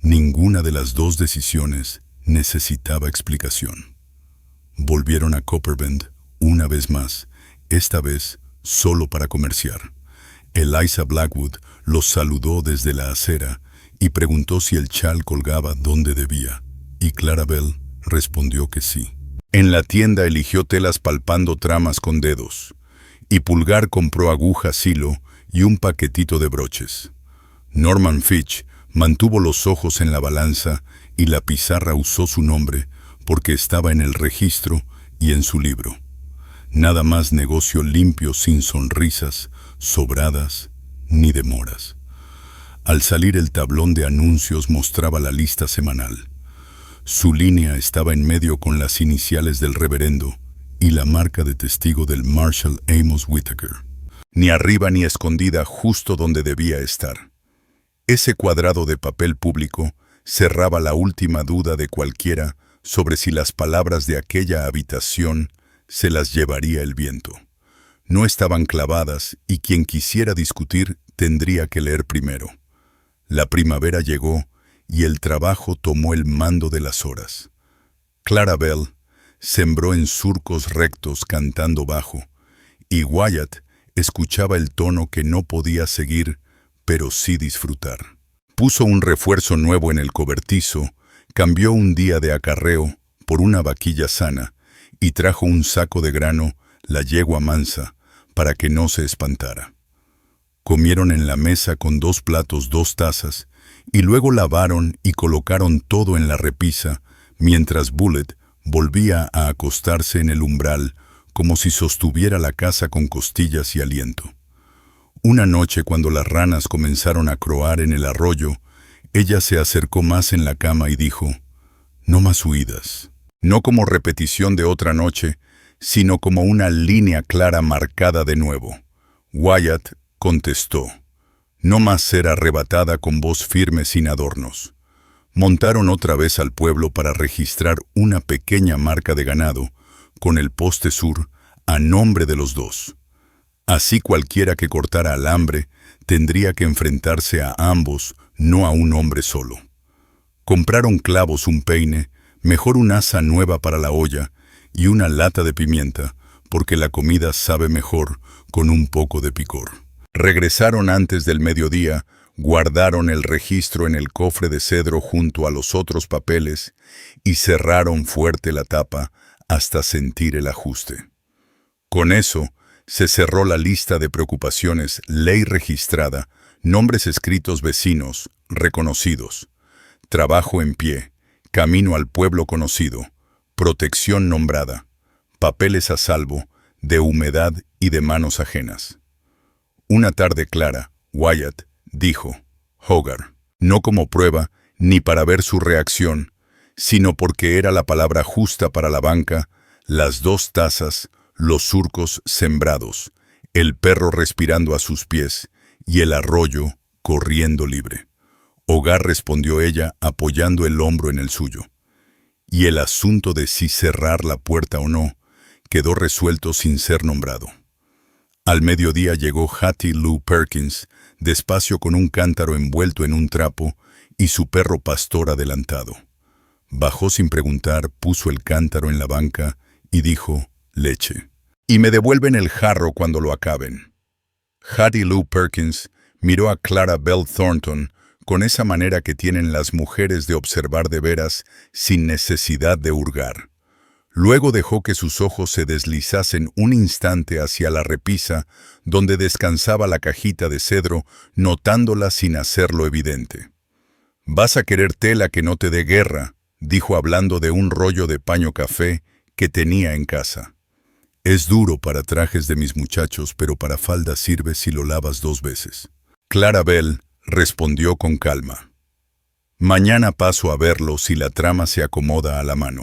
Ninguna de las 2 decisiones necesitaba explicación. Volvieron a Copperbend una vez más, esta vez solo para comerciar. Eliza Blackwood los saludó desde la acera y preguntó si el chal colgaba donde debía, y Clarabel respondió que sí. En la tienda eligió telas palpando tramas con dedos, y Pulgar compró agujas, hilo y un paquetito de broches. Norman Fitch mantuvo los ojos en la balanza y la pizarra usó su nombre porque estaba en el registro y en su libro. Nada más negocio limpio, sin sonrisas, sobradas ni demoras. Al salir el tablón de anuncios mostraba la lista semanal. Su línea estaba en medio con las iniciales del reverendo y la marca de testigo del Marshall Amos Whitaker. Ni arriba ni escondida, justo donde debía estar. Ese cuadrado de papel público cerraba la última duda de cualquiera sobre si las palabras de aquella habitación se las llevaría el viento. No estaban clavadas y quien quisiera discutir tendría que leer primero. La primavera llegó y el trabajo tomó el mando de las horas. Clarabel sembró en surcos rectos cantando bajo, y Wyatt escuchaba el tono que no podía seguir, pero sí disfrutar. Puso un refuerzo nuevo en el cobertizo, cambió un día de acarreo por una vaquilla sana y trajo un saco de grano, la yegua mansa, para que no se espantara. Comieron en la mesa con 2 platos, 2 tazas, y luego lavaron y colocaron todo en la repisa, mientras Bullet volvía a acostarse en el umbral como si sostuviera la casa con costillas y aliento. Una noche, cuando las ranas comenzaron a croar en el arroyo, ella se acercó más en la cama y dijo: «No más huidas». No como repetición de otra noche, sino como una línea clara marcada de nuevo. Wyatt contestó: «No más ser arrebatada», con voz firme sin adornos. Montaron otra vez al pueblo para registrar una pequeña marca de ganado, con el poste sur, a nombre de los 2. Así cualquiera que cortara alambre tendría que enfrentarse a ambos, no a un hombre solo. Compraron clavos, un peine, mejor un asa nueva para la olla y una lata de pimienta, porque la comida sabe mejor con un poco de picor. Regresaron antes del mediodía, guardaron el registro en el cofre de cedro junto a los otros papeles y cerraron fuerte la tapa hasta sentir el ajuste. Con eso, se cerró la lista de preocupaciones, ley registrada, nombres escritos vecinos, reconocidos, trabajo en pie, camino al pueblo conocido, protección nombrada, papeles a salvo, de humedad y de manos ajenas. Una tarde clara, Wyatt dijo, Hogarth, no como prueba ni para ver su reacción, sino porque era la palabra justa para la banca, las 2 tazas, los surcos sembrados, el perro respirando a sus pies y el arroyo corriendo libre. Hogarth, respondió ella, apoyando el hombro en el suyo. Y el asunto de si cerrar la puerta o no quedó resuelto sin ser nombrado. Al mediodía llegó Hattie Lou Perkins, despacio con un cántaro envuelto en un trapo y su perro pastor adelantado. Bajó sin preguntar, puso el cántaro en la banca y dijo, leche. Y me devuelven el jarro cuando lo acaben. Hattie Lou Perkins miró a Clara Belle Thornton con esa manera que tienen las mujeres de observar de veras sin necesidad de hurgar. Luego dejó que sus ojos se deslizasen un instante hacia la repisa donde descansaba la cajita de cedro, notándola sin hacerlo evidente. «Vas a querer tela que no te dé guerra», dijo hablando de un rollo de paño café que tenía en casa. «Es duro para trajes de mis muchachos, pero para faldas sirve si lo lavas 2 veces». Clara Belle respondió con calma. «Mañana paso a verlo si la trama se acomoda a la mano».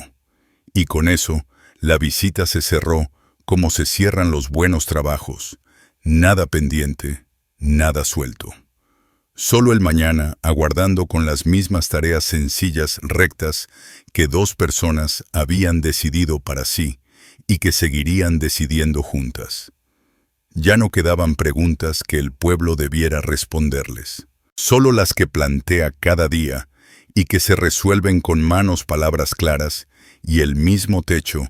Y con eso, la visita se cerró como se cierran los buenos trabajos. Nada pendiente, nada suelto. Solo el mañana, aguardando con las mismas tareas sencillas, rectas, que 2 personas habían decidido para sí y que seguirían decidiendo juntas. Ya no quedaban preguntas que el pueblo debiera responderles. Solo las que plantea cada día y que se resuelven con palabras claras y el mismo techo,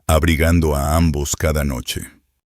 abrigando a ambos cada noche.